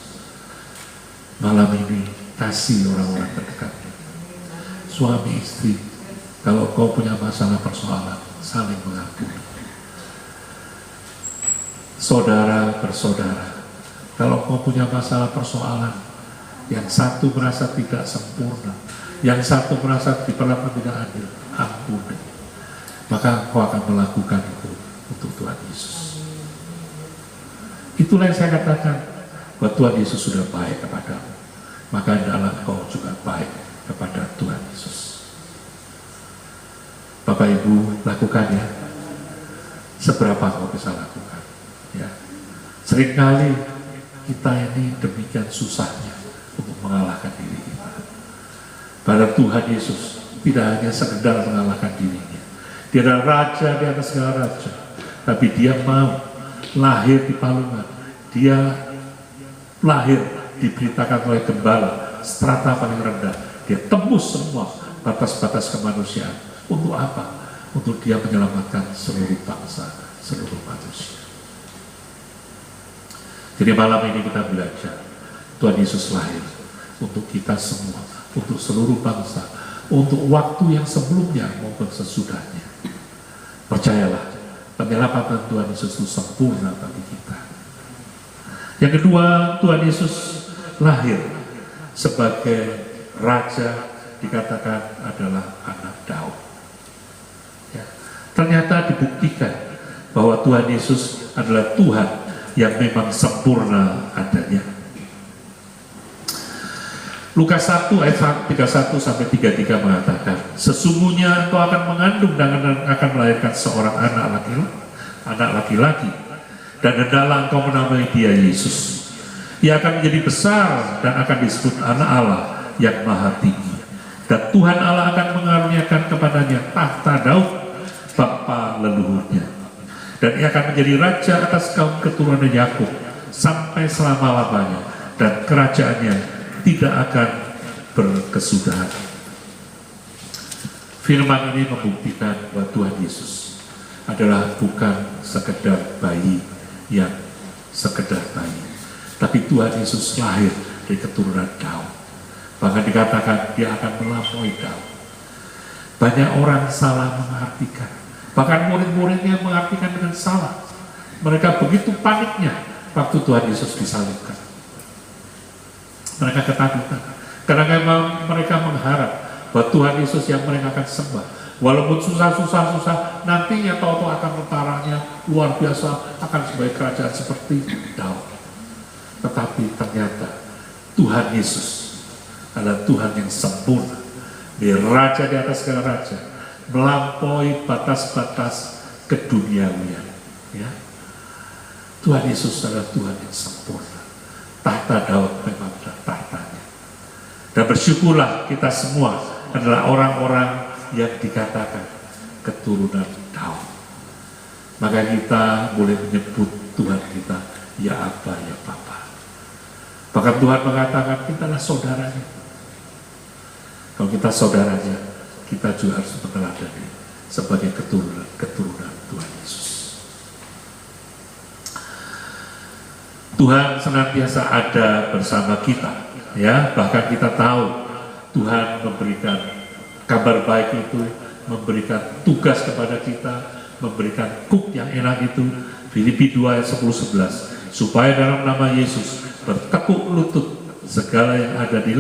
Malam ini kasih orang-orang terdekatnya. Suami istri, kalau kau punya masalah persoalan, saling mengakui. Saudara bersaudara, kalau kau punya masalah persoalan, yang satu merasa tidak sempurna, yang satu merasa diperlakukan tidak adil, ampuni. Maka kau akan melakukan itu untuk Tuhan Yesus. Itulah yang saya katakan, bahwa Tuhan Yesus sudah baik kepadamu, maka hendaklah kau juga baik kepada Tuhan Yesus. Bapak Ibu, lakukan ya. Seberapa kau bisa lakukan, ya. Seringkali kita ini demikian susahnya untuk mengalahkan diri kita. Pada Tuhan Yesus tidak hanya sekedar mengalahkan dirinya. Dia adalah raja di atas segala raja, tapi dia mau lahir di palungan. Dia lahir diberitakan oleh gembala, strata paling rendah. Dia tembus semua batas-batas kemanusiaan. Untuk apa? untuk Dia menyelamatkan seluruh bangsa, seluruh manusia. Jadi malam ini kita belajar, Tuhan Yesus lahir untuk kita semua, untuk seluruh bangsa, untuk waktu yang sebelumnya maupun sesudahnya. Percayalah, penyelamatan Tuhan Yesus itu sempurna bagi kita. Yang kedua, Tuhan Yesus lahir sebagai Raja, dikatakan adalah anak Daud. Ya. Ternyata dibuktikan bahwa Tuhan Yesus adalah Tuhan yang memang sempurna adanya. Lukas 1 ayat 31 sampai 33 mengatakan, sesungguhnya engkau akan mengandung dan akan melahirkan seorang anak laki-laki, dan hendaklah engkau menamai dia Yesus. Ia akan menjadi besar dan akan disebut anak Allah yang maha tinggi. Dan Tuhan Allah akan mengaruniakan kepadanya tahta Daud, bapa leluhurnya. Dan ia akan menjadi raja atas kaum keturunan Yakub sampai selama-lamanya, dan kerajaannya tidak akan berkesudahan. Firman ini membuktikan bahwa Tuhan Yesus adalah bukan sekedar bayi yang sekedar bayi, tapi Tuhan Yesus lahir dari keturunan Daud. Bahkan dikatakan dia akan melampaui Daud. Banyak orang salah mengartikan, bahkan murid-muridnya mengartikan dengan salah. Mereka begitu paniknya waktu Tuhan Yesus disalibkan. Mereka ketakutan karena memang mereka mengharap bahwa Tuhan Yesus yang mereka akan sembah, walaupun susah, nantinya tahu-tahu akan tentaranya luar biasa, akan sebagai kerajaan seperti Daud. Tetapi ternyata Tuhan Yesus adalah Tuhan yang sempurna, dia raja di atas segala raja, melampaui batas-batas keduniawian. Ya. Tuhan Yesus adalah Tuhan yang sempurna. Tahta Daud memang adalah tahtanya. Dan bersyukurlah kita semua adalah orang-orang yang dikatakan keturunan Daud. Maka kita boleh menyebut Tuhan kita, ya Abba, ya Bapa. Bahkan Tuhan mengatakan kita adalah saudaranya. Kalau kita saudaranya, kita juga harus meneladani sebagai keturunan Tuhan Yesus. Tuhan senantiasa ada bersama kita, ya. Bahkan kita tahu Tuhan memberikan kabar baik itu, memberikan tugas kepada kita, memberikan kuk yang enak itu. Filipi 2 ayat 10-11, supaya dalam nama Yesus bertekuk lutut segala yang ada di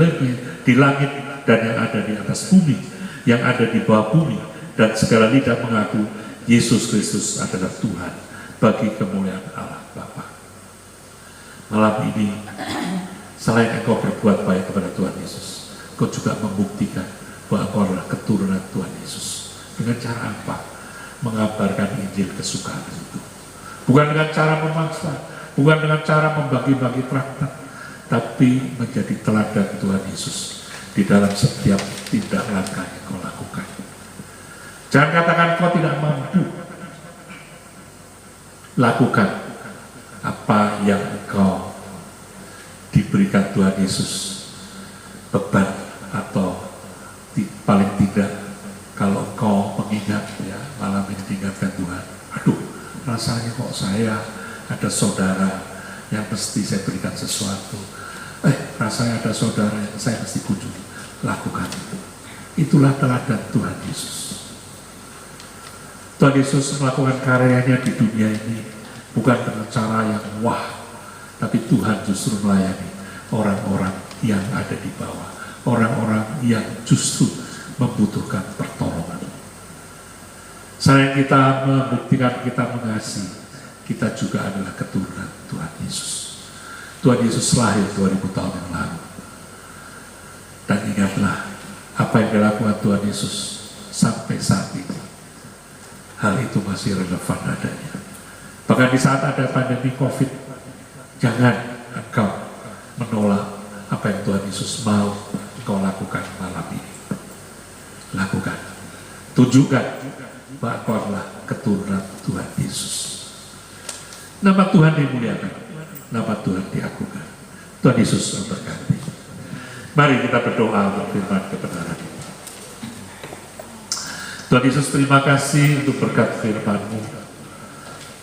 langit dan yang ada di atas bumi, yang ada di bawah bumi, dan segala lidah mengaku Yesus Kristus adalah Tuhan, bagi kemuliaan Allah Bapa. Malam ini, selain engkau berbuat baik kepada Tuhan Yesus, engkau juga membuktikan bahwa engkau adalah keturunan Tuhan Yesus. Dengan cara apa? Mengabarkan Injil kesukaan itu. Bukan dengan cara memaksa, bukan dengan cara membagi-bagi traktat, tapi menjadi teladan Tuhan Yesus di dalam setiap tindak langkah yang kau lakukan. Jangan katakan kau tidak mampu. Lakukan apa yang engkau diberikan Tuhan Yesus, beban atau paling tidak kalau engkau mengingat, ya, malam ini diingatkan Tuhan, aduh rasanya kok saya ada saudara yang mesti saya berikan sesuatu, rasanya ada saudara yang saya mesti kunjungi. Lakukan itu. Itulah teladan Tuhan Yesus. Tuhan Yesus melakukan karyanya di dunia ini bukan dengan cara yang wah, tapi Tuhan justru melayani orang-orang yang ada di bawah, orang-orang yang justru membutuhkan pertolongan. Selain kita membuktikan kita mengasihi, kita juga adalah keturunan Tuhan Yesus. Tuhan Yesus lahir 2000 tahun yang lalu. Dan ingatlah apa yang dilakukan Tuhan Yesus sampai saat ini. Hal itu masih relevan adanya. Bahkan di saat ada pandemi COVID, jangan engkau menolak apa yang Tuhan Yesus mau engkau lakukan malam ini. Lakukan. Tunjukkan bahwa engkau adalah keturunan Tuhan Yesus. Nama Tuhan dimuliakan, nama Tuhan diagungkan. Tuhan Yesus memberkati. Mari kita berdoa untuk firman kebenaran ini. Tuhan Yesus, terima kasih untuk berkat firman-Mu.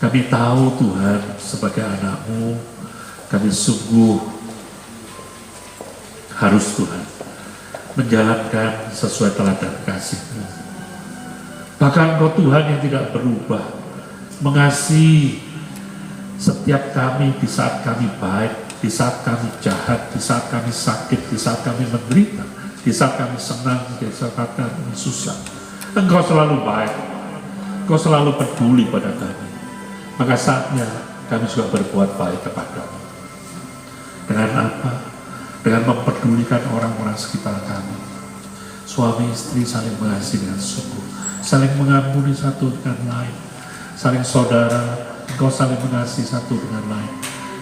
Kami tahu Tuhan, sebagai anak-Mu, kami sungguh harus Tuhan menjalankan sesuai teladan kasih-Mu. Bahkan Engkau Tuhan yang tidak berubah, mengasihi setiap kami di saat kami baik, di saat kami jahat, di saat kami sakit, di saat kami menderita, di saat kami senang, di saat kami susah. Engkau selalu baik, Engkau selalu peduli pada kami. Maka saatnya kami juga berbuat baik kepadamu. Dengan apa? Dengan mempedulikan orang-orang sekitar kami. Suami istri saling mengasihi dengan sungguh, saling mengampuni satu dengan lain, saling saudara, engkau saling mengasihi satu dengan lain.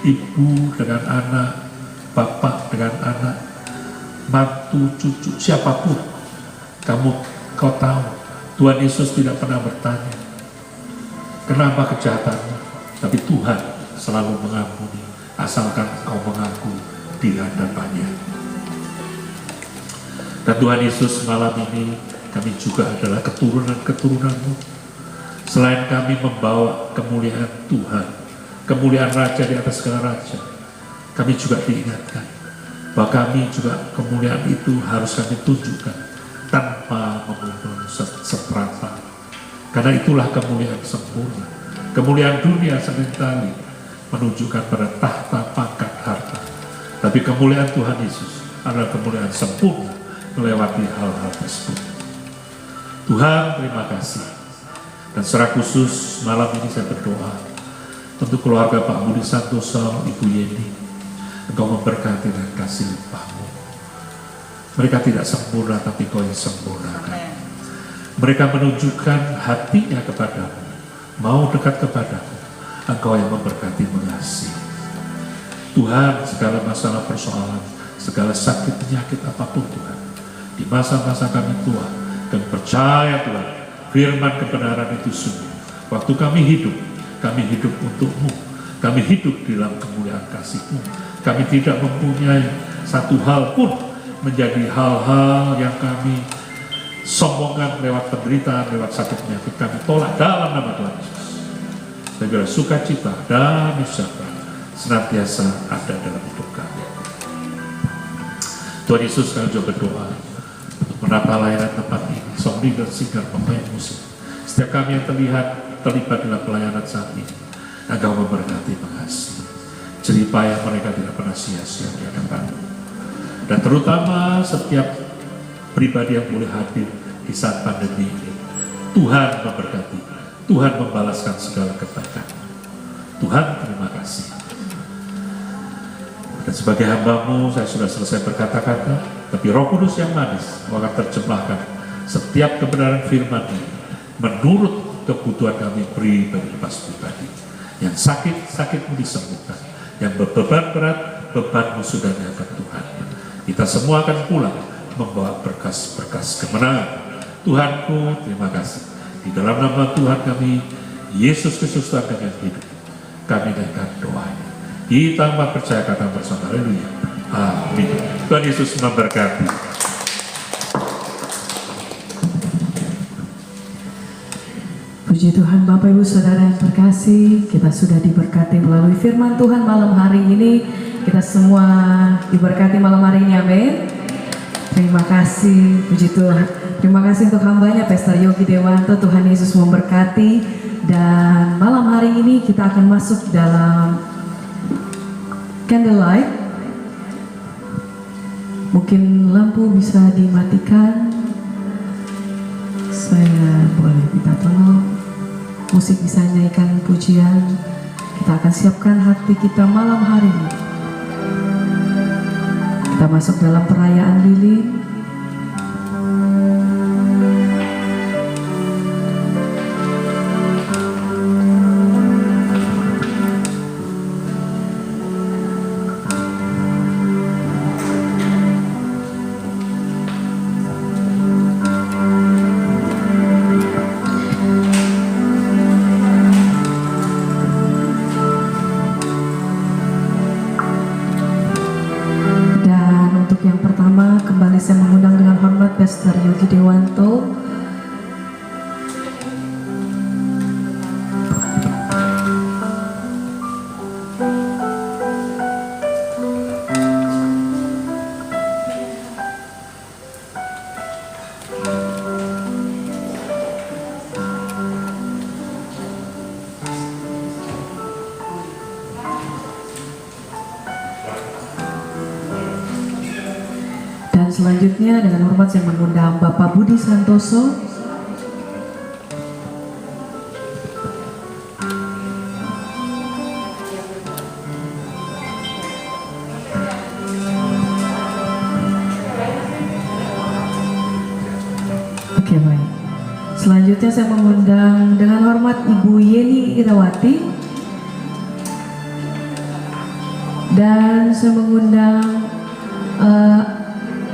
Ibu dengan anak, bapak dengan anak, mantu, cucu, siapapun. Kau tahu, Tuhan Yesus tidak pernah bertanya, kenapa kejahatanmu? Tapi Tuhan selalu mengampuni, asalkan kau mengaku di hadapannya. Dan Tuhan Yesus, malam ini kami juga adalah keturunan-keturunan-Mu. Selain kami membawa kemuliaan Tuhan, kemuliaan Raja di atas segala Raja, kami juga diingatkan bahwa kami juga kemuliaan itu harus kami tunjukkan tanpa memundur seberapa. Karena itulah kemuliaan sempurna. Kemuliaan dunia seringkali menunjukkan pada tahta, pangkat, harta. Tapi kemuliaan Tuhan Yesus adalah kemuliaan sempurna melewati hal-hal tersebut. Tuhan, terima kasih. Dan secara khusus malam ini saya berdoa untuk keluarga Pak Budi Santoso, Ibu Yeni. Engkau memberkati dengan kasih limpah-Mu. Mereka tidak sempurna, tapi Kau yang sempurnakan. Mereka menunjukkan hatinya kepadamu, mau dekat kepadamu. Engkau yang memberkati, mengasihi. Tuhan, segala masalah persoalan, segala sakit penyakit apapun Tuhan, di masa-masa kami tua, kami percaya Tuhan, firman kebenaran itu sungguh. Waktu kami hidup untuk-Mu, kami hidup dalam kemuliaan kasih-Mu. Kami tidak mempunyai satu hal pun menjadi hal-hal yang kami sombongkan lewat penderitaan, lewat sakit penyakit. Kami tolak dalam nama Tuhan Yesus. Dan biar sukacita dan sejahtera senantiasa ada dalam hidup kami. Tuhan Yesus, kami juga berdoa untuk menata layanan tempat ini, song leader, singer, pemain musik, setiap kami yang terlibat dalam pelayanan saat ini, Engkau memberkati, mengasihi. Jeripaya mereka tidak pernah sia-sia di hadapan-Mu. Dan terutama setiap pribadi yang boleh hadir di saat pandemi ini, Tuhan memberkati, Tuhan membalaskan segala kebaikan. Tuhan, terima kasih. Dan sebagai hamba-Mu, saya sudah selesai berkata-kata, tapi Roh Kudus yang manis akan terjemahkan setiap kebenaran firman ini menurut kebutuhan kami pribadi. Yang sakit-sakit-Mu disembuhkan, yang berbeban berat, beban-Mu sudah diangkat Tuhan. Kita semua akan pulang membawa berkas-berkas kemenangan. Tuhanku, terima kasih. Di dalam nama Tuhan kami, Yesus Kristus Tuhan kami yang hidup, kami naikkan doanya. Kita percaya kata bersama, haleluya, amin. Tuhan Yesus memberkati.
Puji Tuhan, Bapak Ibu Saudara yang terkasih, kita sudah diberkati melalui firman Tuhan malam hari ini. Kita semua diberkati malam hari ini, amin. Terima kasih, puji Tuhan. Terima kasih untuk hambanya Pastor Yogi Dewanto. Tuhan Yesus memberkati. Dan malam hari ini kita akan masuk dalam candlelight. Mungkin lampu bisa dimatikan. Saya boleh minta tolong. Musik bisa nyanyikan pujian. Kita akan siapkan hati kita malam hari ini. Kita masuk dalam perayaan lilin. Saya mengundang dengan hormat Pastor Yogi Dewanto selanjutnya dengan hormat saya mengundang Bapak Budi Santoso. Oke, baik. Selanjutnya saya mengundang dengan hormat Ibu Yeni Irawati. Dan saya mengundang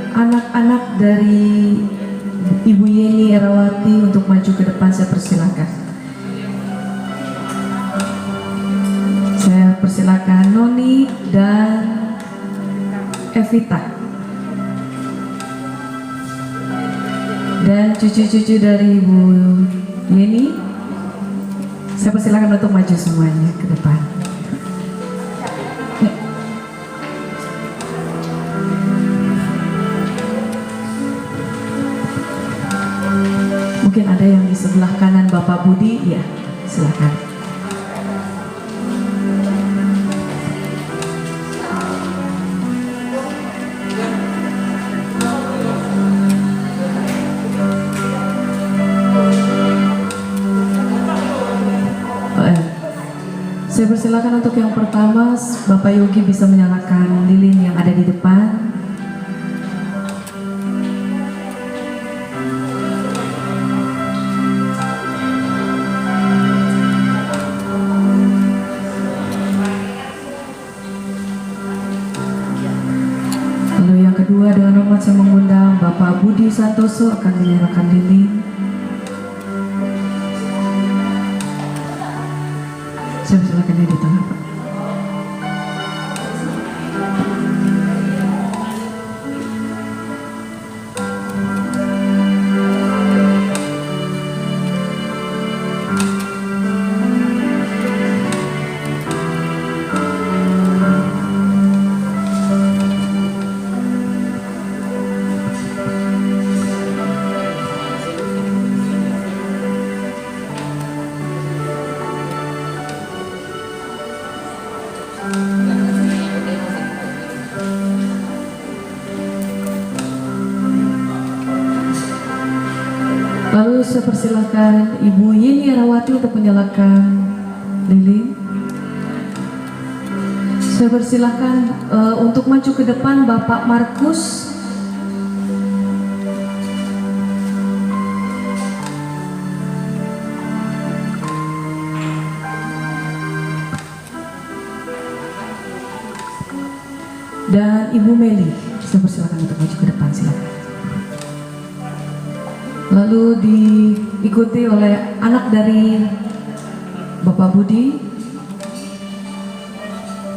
anak-anak dari Ibu Yeni Irawati untuk maju ke depan. Saya persilakan. Saya persilakan Noni dan Evita. Dan cucu-cucu dari Ibu Yeni, saya persilakan untuk maju semuanya ke depan. Mungkin ada yang di sebelah kanan Bapak Budi, ya, silakan. Saya persilakan untuk yang pertama, Bapak Yogi bisa menyalakan lilin yang ada di depan. Lalu yang kedua, dengan hormat saya mengundang Bapak Budi Santoso akan menyalakan lilin. Saya persilakan dia di tengah, Pak. Lalu saya persilakan Ibu Yeni Irawati untuk menyalakan lilin. Saya persilakan untuk maju ke depan Bapak Markus. Dan Ibu Meli, saya persilakan untuk maju ke depan, silakan. Lalu diikuti oleh anak dari Bapak Budi,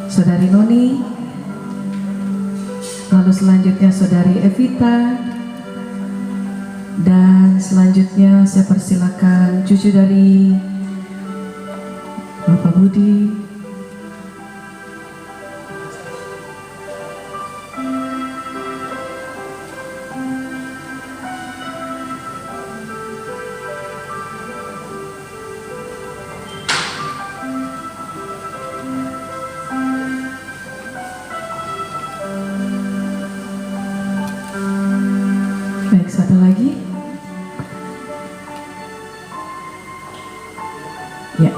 Saudari Noni, lalu selanjutnya Saudari Evita, dan selanjutnya saya persilakan cucu dari Bapak Budi. Baik, satu lagi. Ya.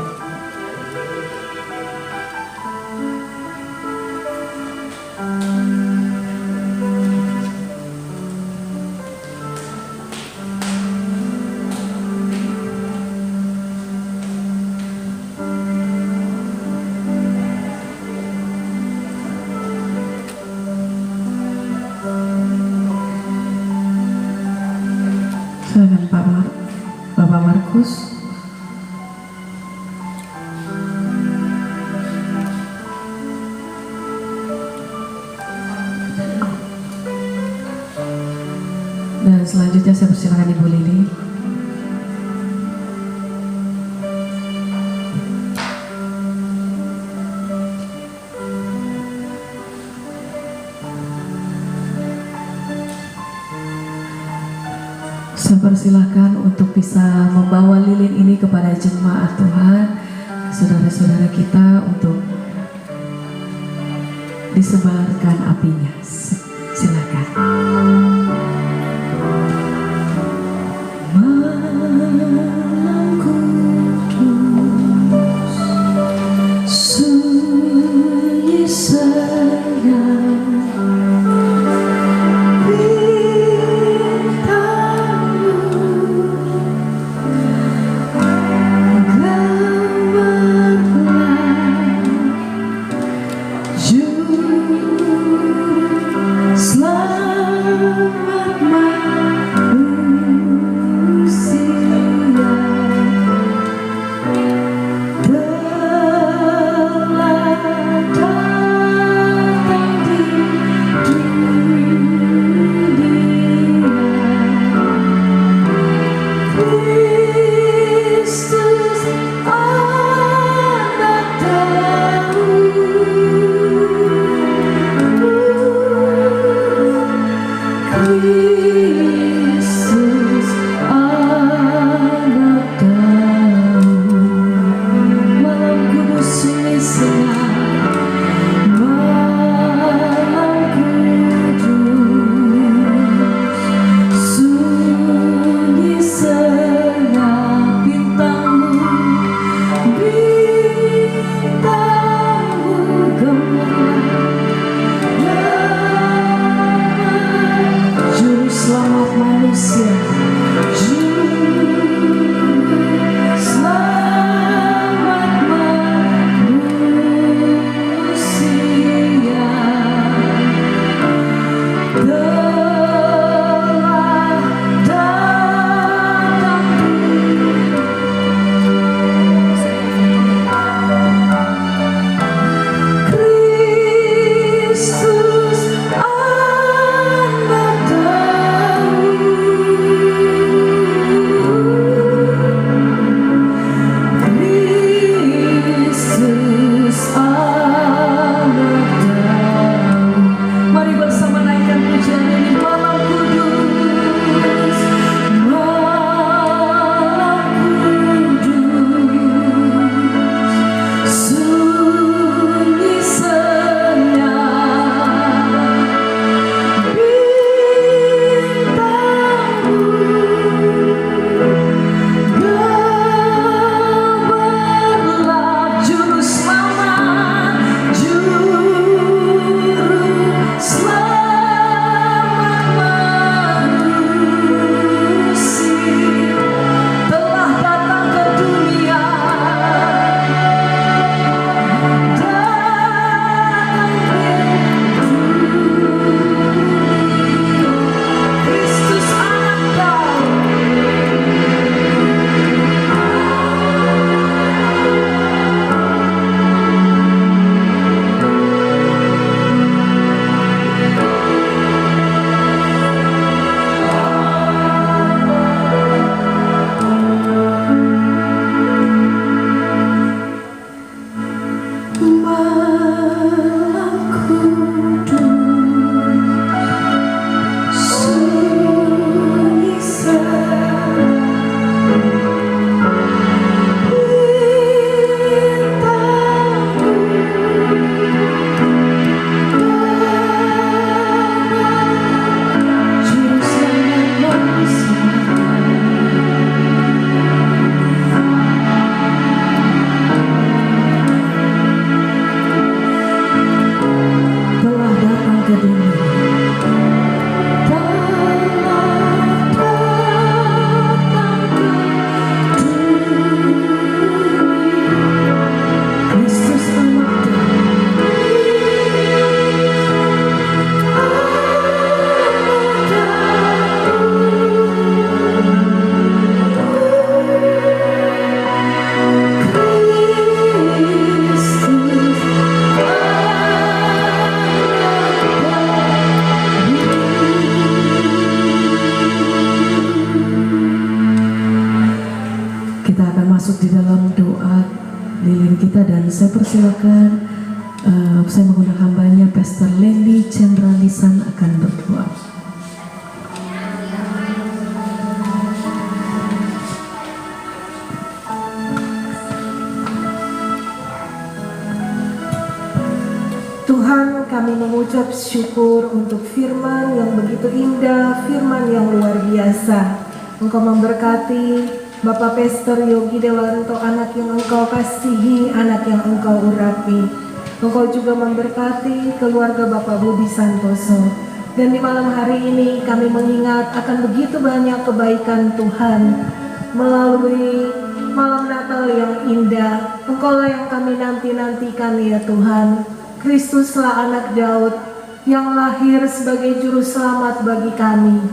Silakan Bapak Markus. Dan selanjutnya saya persilakan Ibu Lili. Saya persilahkan untuk bisa membawa lilin ini kepada jemaat Tuhan, saudara-saudara kita, untuk disebarkan apinya. Silakan. Saya menggunakan hambanya Pastor Lendi Cendralisan akan berdoa.
Tuhan, kami mengucap syukur untuk firman yang begitu indah, firman yang luar biasa. Engkau memberkati Bapak Pastor Yogi Dewanto, anak yang Engkau kasihi, anak yang Engkau urapi. Engkau juga memberkati keluarga Bapak Budi Santoso. Dan di malam hari ini kami mengingat akan begitu banyak kebaikan Tuhan melalui malam Natal yang indah. Engkaulah yang kami nanti-nantikan ya Tuhan. Kristuslah anak Daud yang lahir sebagai juru selamat bagi kami.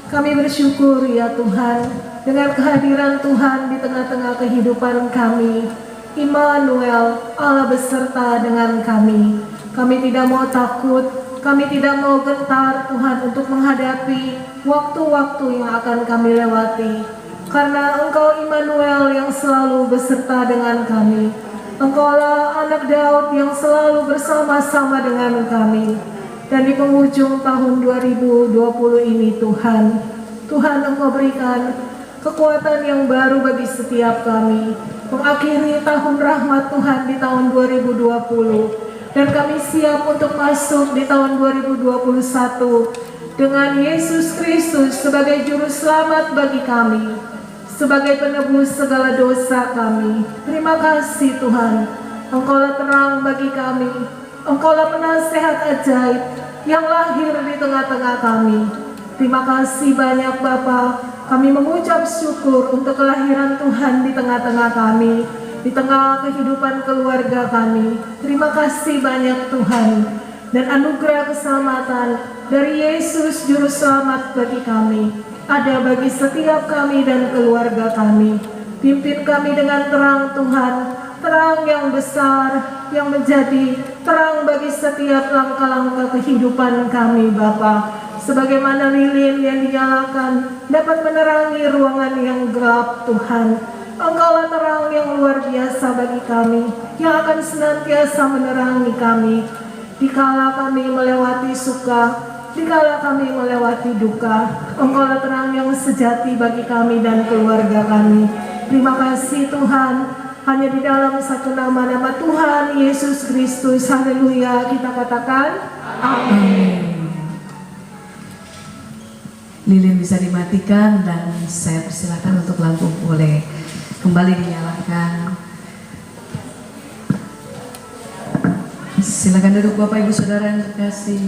Kami bersyukur ya Tuhan dengan kehadiran Tuhan di tengah-tengah kehidupan kami. Immanuel, Allah beserta dengan kami. Kami tidak mau takut, kami tidak mau gentar Tuhan untuk menghadapi waktu-waktu yang akan kami lewati. Karena Engkau Immanuel yang selalu beserta dengan kami. Engkaulah anak Daud yang selalu bersama-sama dengan kami. Dan di penghujung tahun 2020 ini Tuhan Engkau berikan kekuatan yang baru bagi setiap kami, mengakhiri tahun rahmat Tuhan di tahun 2020. Dan kami siap untuk masuk di tahun 2021 dengan Yesus Kristus sebagai juru selamat bagi kami, sebagai penebus segala dosa kami. Terima kasih Tuhan, Engkaulah terang bagi kami, Engkaulah penasehat ajaib yang lahir di tengah-tengah kami. Terima kasih banyak Bapa, kami mengucap syukur untuk kelahiran Tuhan di tengah-tengah kami, di tengah kehidupan keluarga kami. Terima kasih banyak Tuhan, dan anugerah keselamatan dari Yesus Juru Selamat bagi kami ada bagi setiap kami dan keluarga kami. Pimpin kami dengan terang Tuhan, terang yang besar yang menjadi terang bagi setiap langkah-langkah kehidupan kami Bapa. Sebagaimana lilin yang dinyalakan dapat menerangi ruangan yang gelap Tuhan, Engkaulah terang yang luar biasa bagi kami, yang akan senantiasa menerangi kami dikala kami melewati suka, dikala kami melewati duka. Engkaulah terang yang sejati bagi kami dan keluarga kami. Terima kasih Tuhan, hanya di dalam satu nama Tuhan Yesus Kristus, haleluya, kita katakan amin.
Lilin bisa dimatikan dan saya persilakan untuk lampu boleh kembali dinyalakan. Silakan duduk Bapak Ibu Saudara yang terkasih.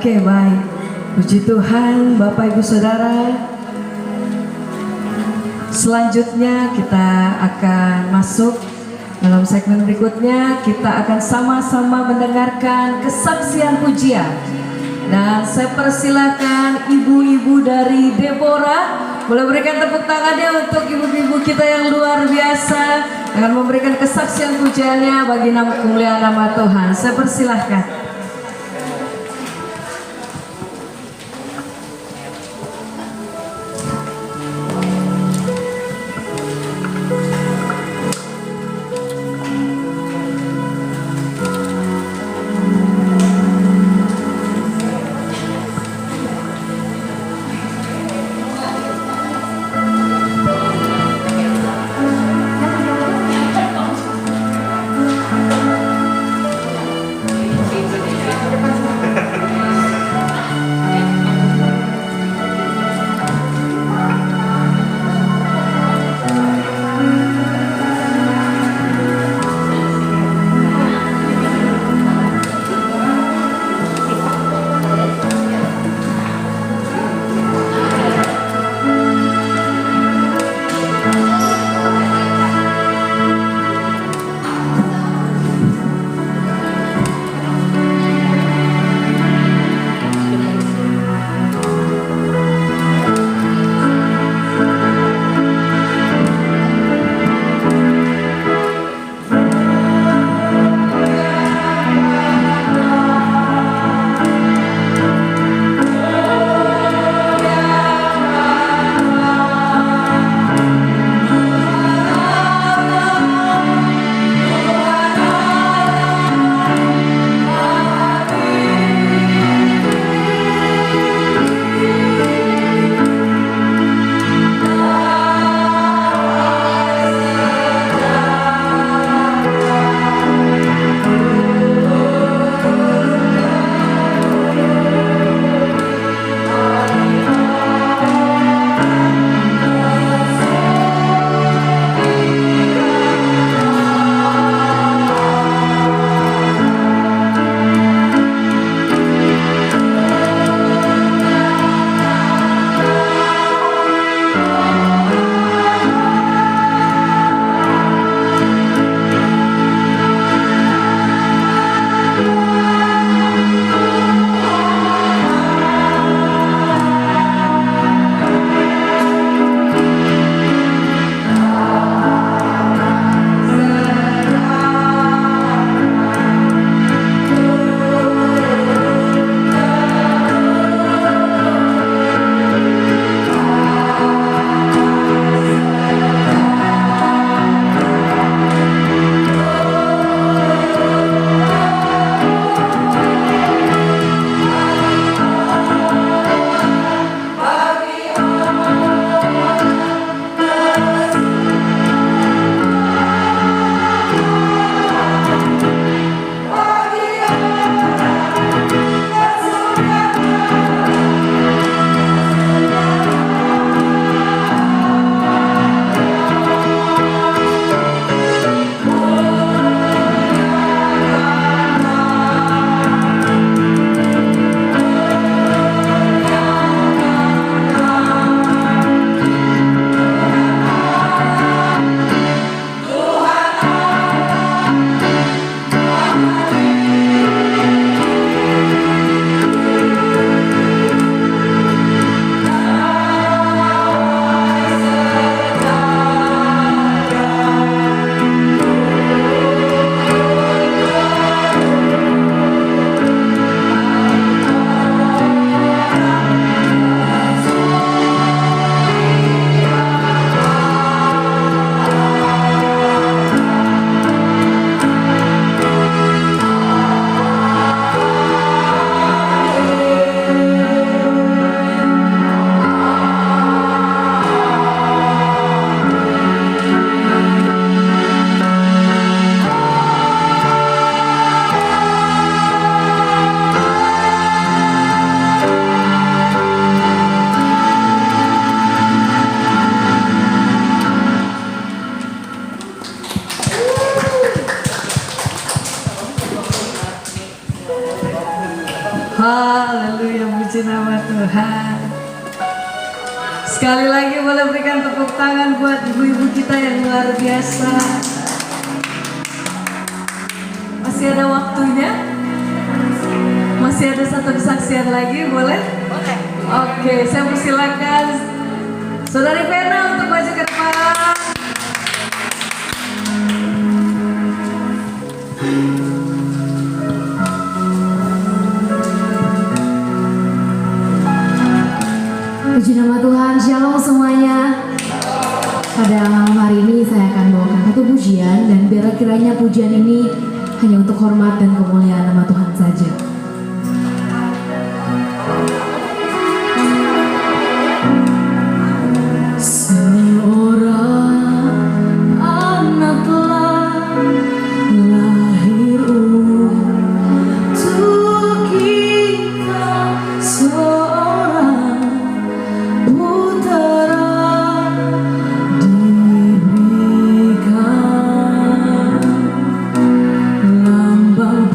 Oke, baik. Puji Tuhan, Bapak Ibu Saudara. Selanjutnya kita akan masuk dalam segmen berikutnya. Kita akan sama-sama mendengarkan kesaksian pujian. Dan saya persilakan ibu-ibu dari Deborah, boleh berikan tepuk tangannya untuk ibu-ibu kita yang luar biasa akan memberikan kesaksian pujiannya bagi kemuliaan nama Tuhan. Saya persilahkan. Haleluya, puji nama Tuhan. Sekali lagi boleh berikan tepuk tangan buat ibu-ibu kita yang luar biasa. Masih ada waktunya? Masih ada satu kesaksian lagi, boleh? Boleh. Oke, saya persilakan Saudari Vena untuk maju ke depan.
Puji nama Tuhan, shalom semuanya. Pada malam hari ini saya akan bawakan satu pujian, dan biar kiranya pujian ini hanya untuk hormat dan kemuliaan nama Tuhan saja. Seorang anak telah lahir untuk kita, seorang putera diberikan, lambang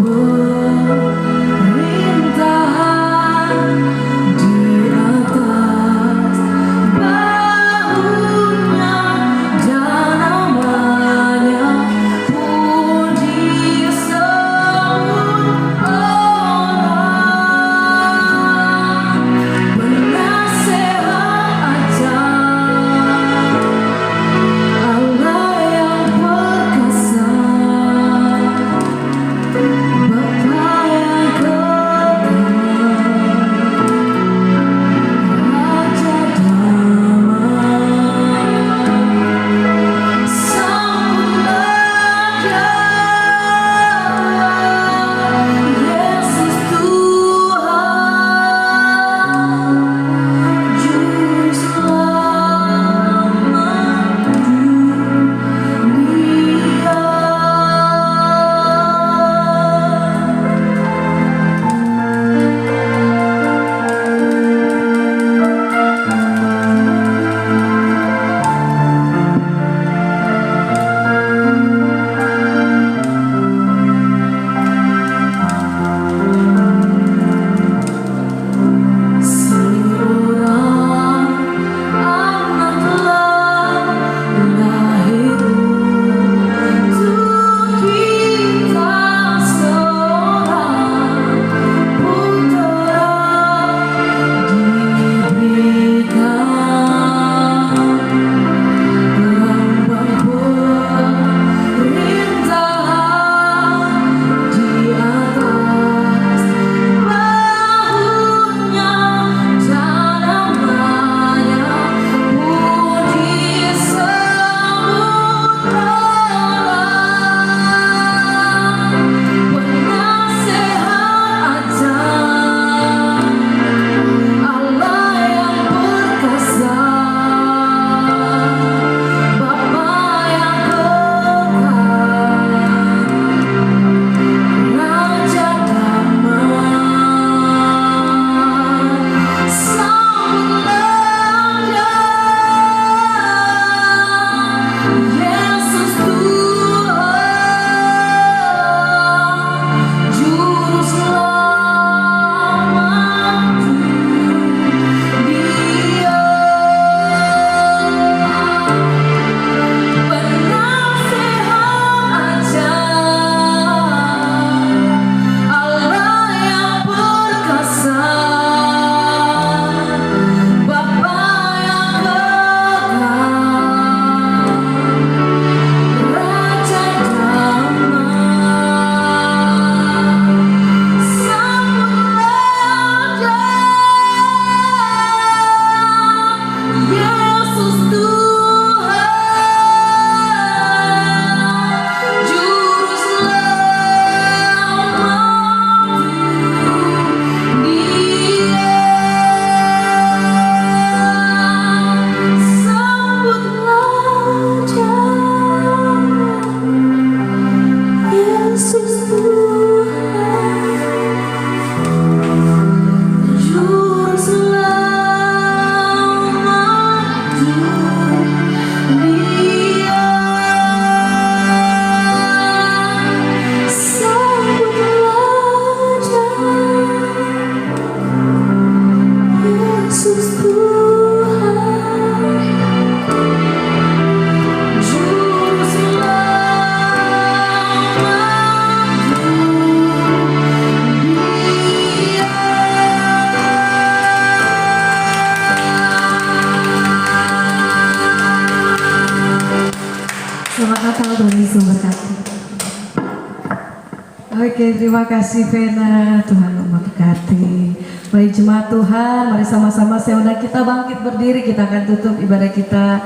Oke, terima kasih Vena. Tuhan memberkati. Baik jemaat Tuhan, mari sama-sama saya undang kita bangkit berdiri. Kita akan tutup ibadah kita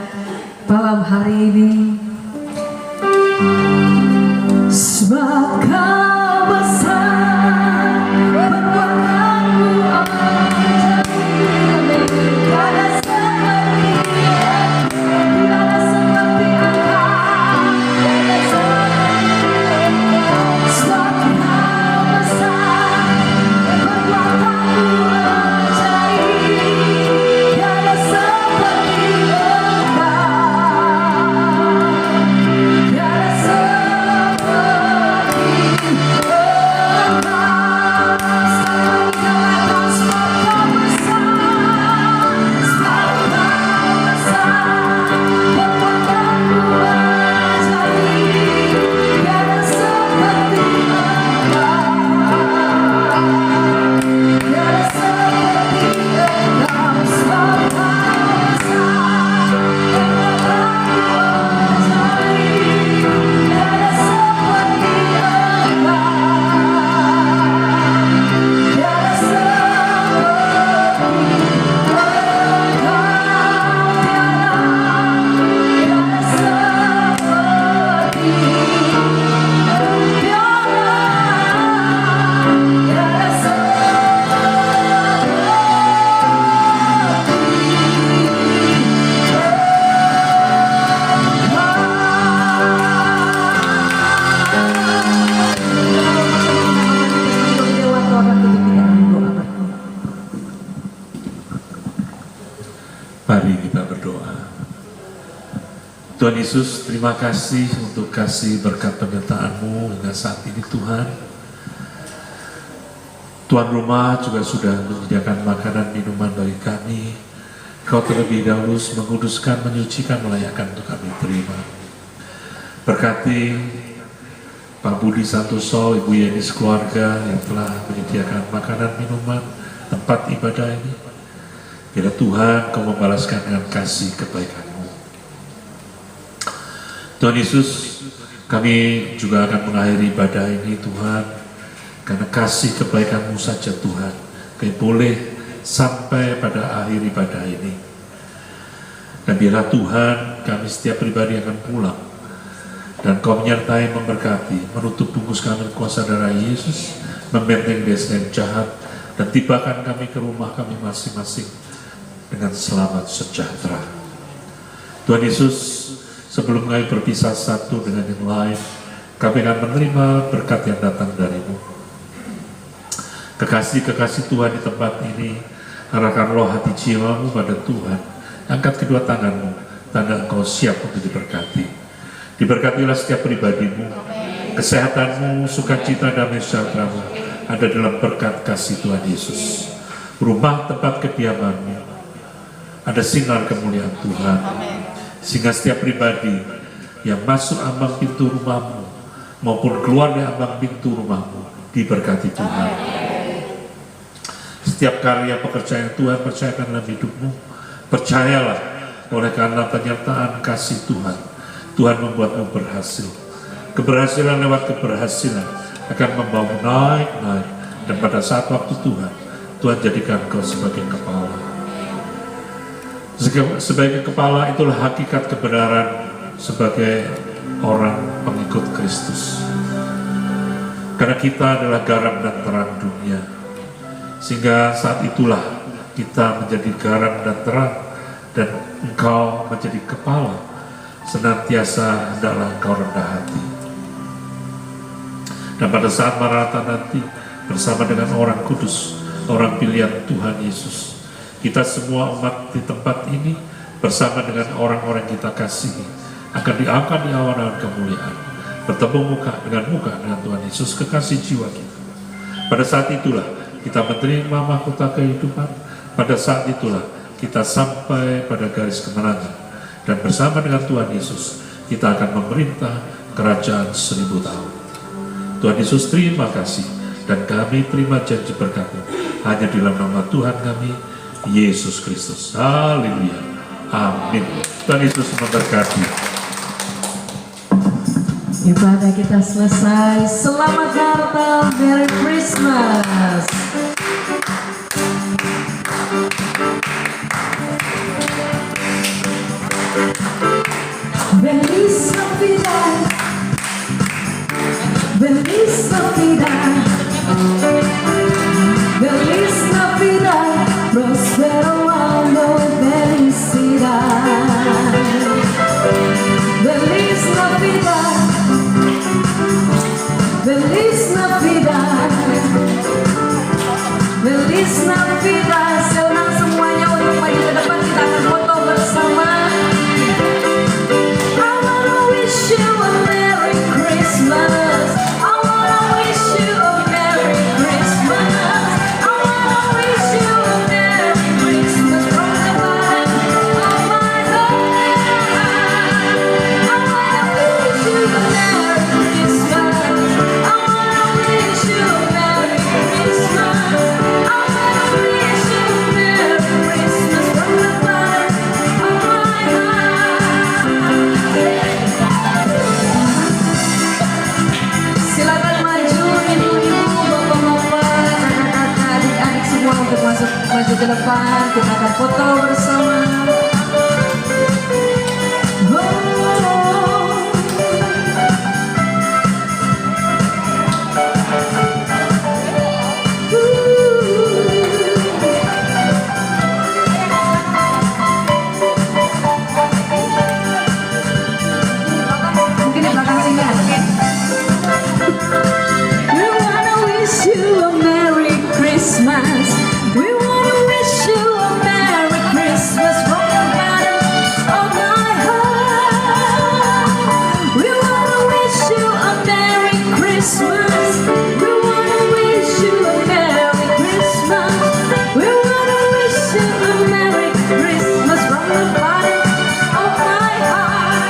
malam hari ini. Sebab Kau besar, perbuatanmu ajaib, tiada seperti Engkau. Sebab Kau besar, perbuatanmu ajaib, tiada seperti Engkau. Tiada
Mari kita berdoa. Tuhan Yesus, terima kasih untuk kasih berkat penyertaan-Mu hingga saat ini Tuhan. Tuan rumah juga sudah menyediakan makanan minuman bagi kami. Kau terlebih dahulu menguduskan, menyucikan, melayakkan untuk kami terima. Berkati Pak Budi Santoso, Ibu Yeni keluarga yang telah menyediakan makanan minuman tempat ibadah ini. Bila Tuhan Kau membalaskan dengan kasih kebaikan-Mu. Tuhan Yesus, kami juga akan mengakhiri ibadah ini Tuhan, karena kasih kebaikan-Mu saja Tuhan, kami boleh sampai pada akhir ibadah ini. Dan biarlah Tuhan, kami setiap pribadi akan pulang, dan Kau menyertai, memberkati, menutup bungkus kami kuasa darah Yesus, membentengi desa yang jahat, dan tibakan kami ke rumah kami masing-masing dengan selamat sejahtera. Tuhan Yesus, sebelum kami berpisah satu dengan yang lain, kami akan menerima berkat yang datang dari-Mu. Kekasih-kekasih Tuhan di tempat ini, arahkan roh hati jiwamu pada Tuhan. Angkat kedua tanganmu, tanda Engkau siap untuk diberkati. Diberkatilah setiap pribadimu, kesehatanmu, sukacita, damai sejahtera-Mu ada dalam berkat kasih Tuhan Yesus. Rumah tempat kediamanmu ada sinar kemuliaan Tuhan, sehingga setiap pribadi yang masuk ambang pintu rumahmu maupun keluar dari ambang pintu rumahmu diberkati Tuhan. Setiap karya pekerjaan Tuhan percayakan dalam hidupmu, percayalah oleh karena penyertaan kasih Tuhan, Tuhan membuatmu berhasil. Keberhasilan lewat keberhasilan akan membawamu naik, dan pada saat waktu Tuhan jadikan kau sebagai kepala. Sebagai kepala itulah hakikat kebenaran sebagai orang pengikut Kristus. Karena kita adalah garam dan terang dunia, sehingga saat itulah kita menjadi garam dan terang, dan engkau menjadi kepala. Senantiasa hendaklah engkau rendah hati. Dan pada saat Maranatha nanti bersama dengan orang kudus, orang pilihan Tuhan Yesus, kita semua umat di tempat ini bersama dengan orang-orang kita kasihi akan diangkat di awan kemuliaan, bertemu muka dengan Tuhan Yesus, kekasih jiwa kita. Pada saat itulah kita menerima mahkota kehidupan. Pada saat itulah kita sampai pada garis kemenangan, dan bersama dengan Tuhan Yesus kita akan memerintah kerajaan 1000 tahun. Tuhan Yesus, terima kasih, dan kami terima janji berkat-Mu hanya di dalam nama Tuhan kami Yesus Kristus. Haleluya. Amin. Tuhan Yesus memberkati.
Ibadah kita selesai. Selamat Natal, Merry Christmas. Feliz Navidad, Feliz Navidad, Feliz Navidad, prospero año de felicidad. Feliz Navidad, Feliz Navidad, Feliz Navidad. Senang semuanya untuk maju ke depan, kita akan foto bersama. I wanna wish you a Merry Christmas. I wanna wish you a Merry Christmas. I wanna wish you a Merry Christmas from the bottom of my heart. I wanna wish you a Merry Christmas. I wanna wish you a Merry Christmas. I wanna wish you a Merry Christmas from the bottom of my heart. Silakan maju ibu-ibu, bapak-bapak, kakak-kakak, adik-adik semua untuk masuk maju ke depan. Kita akan foto bersama. Mungkin di belakang sini ada. We wanna wish you a Merry Christmas. We wanna wish you a Merry Christmas from the bottom of my heart. We wanna wish you a Merry Christmas. We wanna wish you a Merry Christmas. We wanna wish you a Merry Christmas from the bottom of my heart.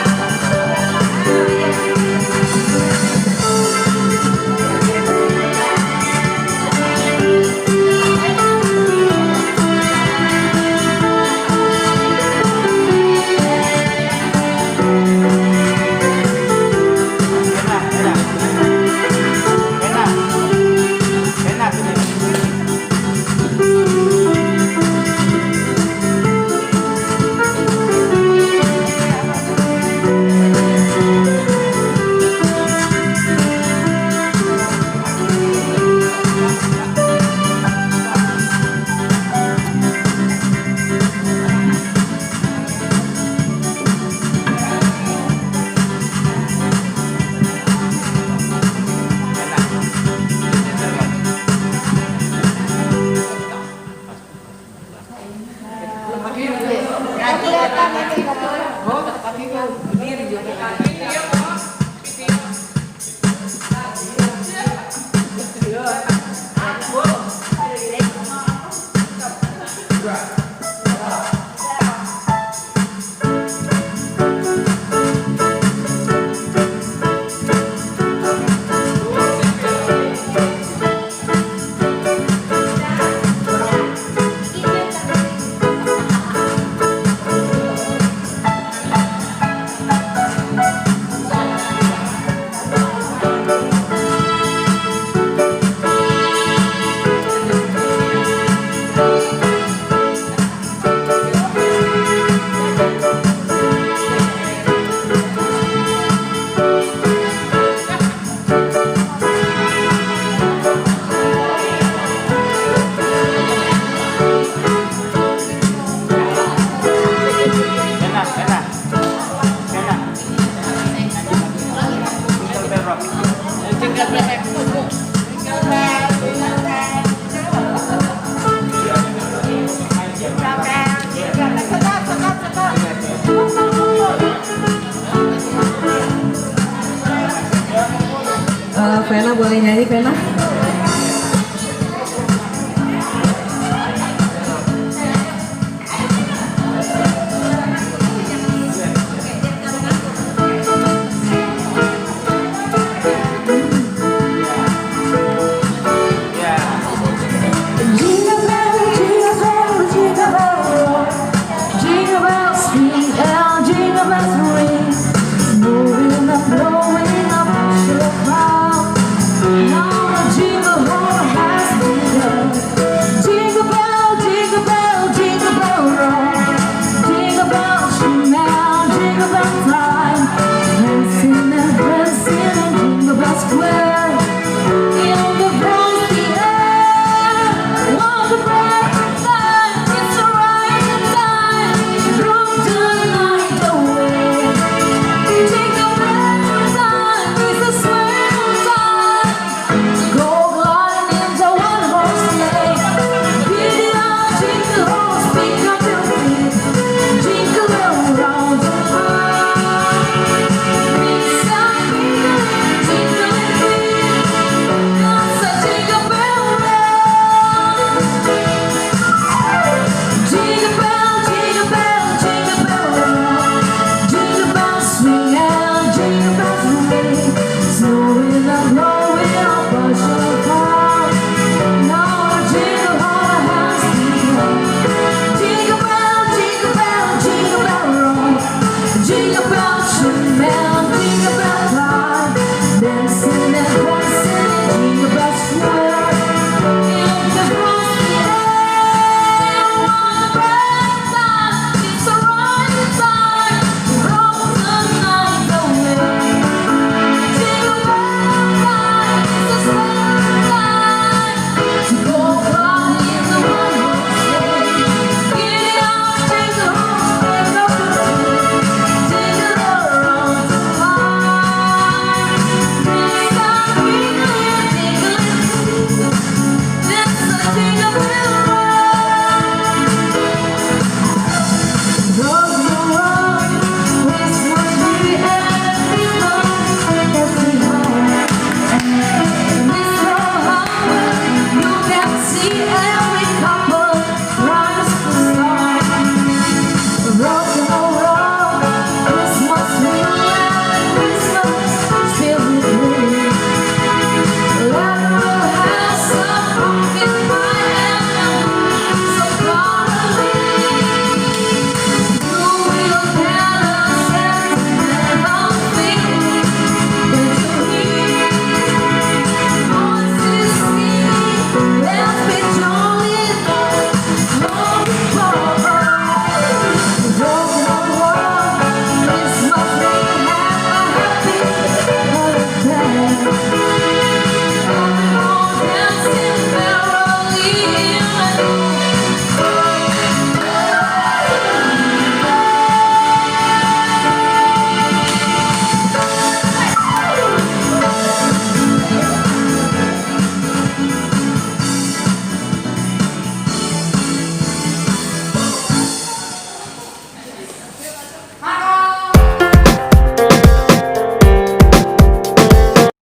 Vena boleh nyanyi, Vena?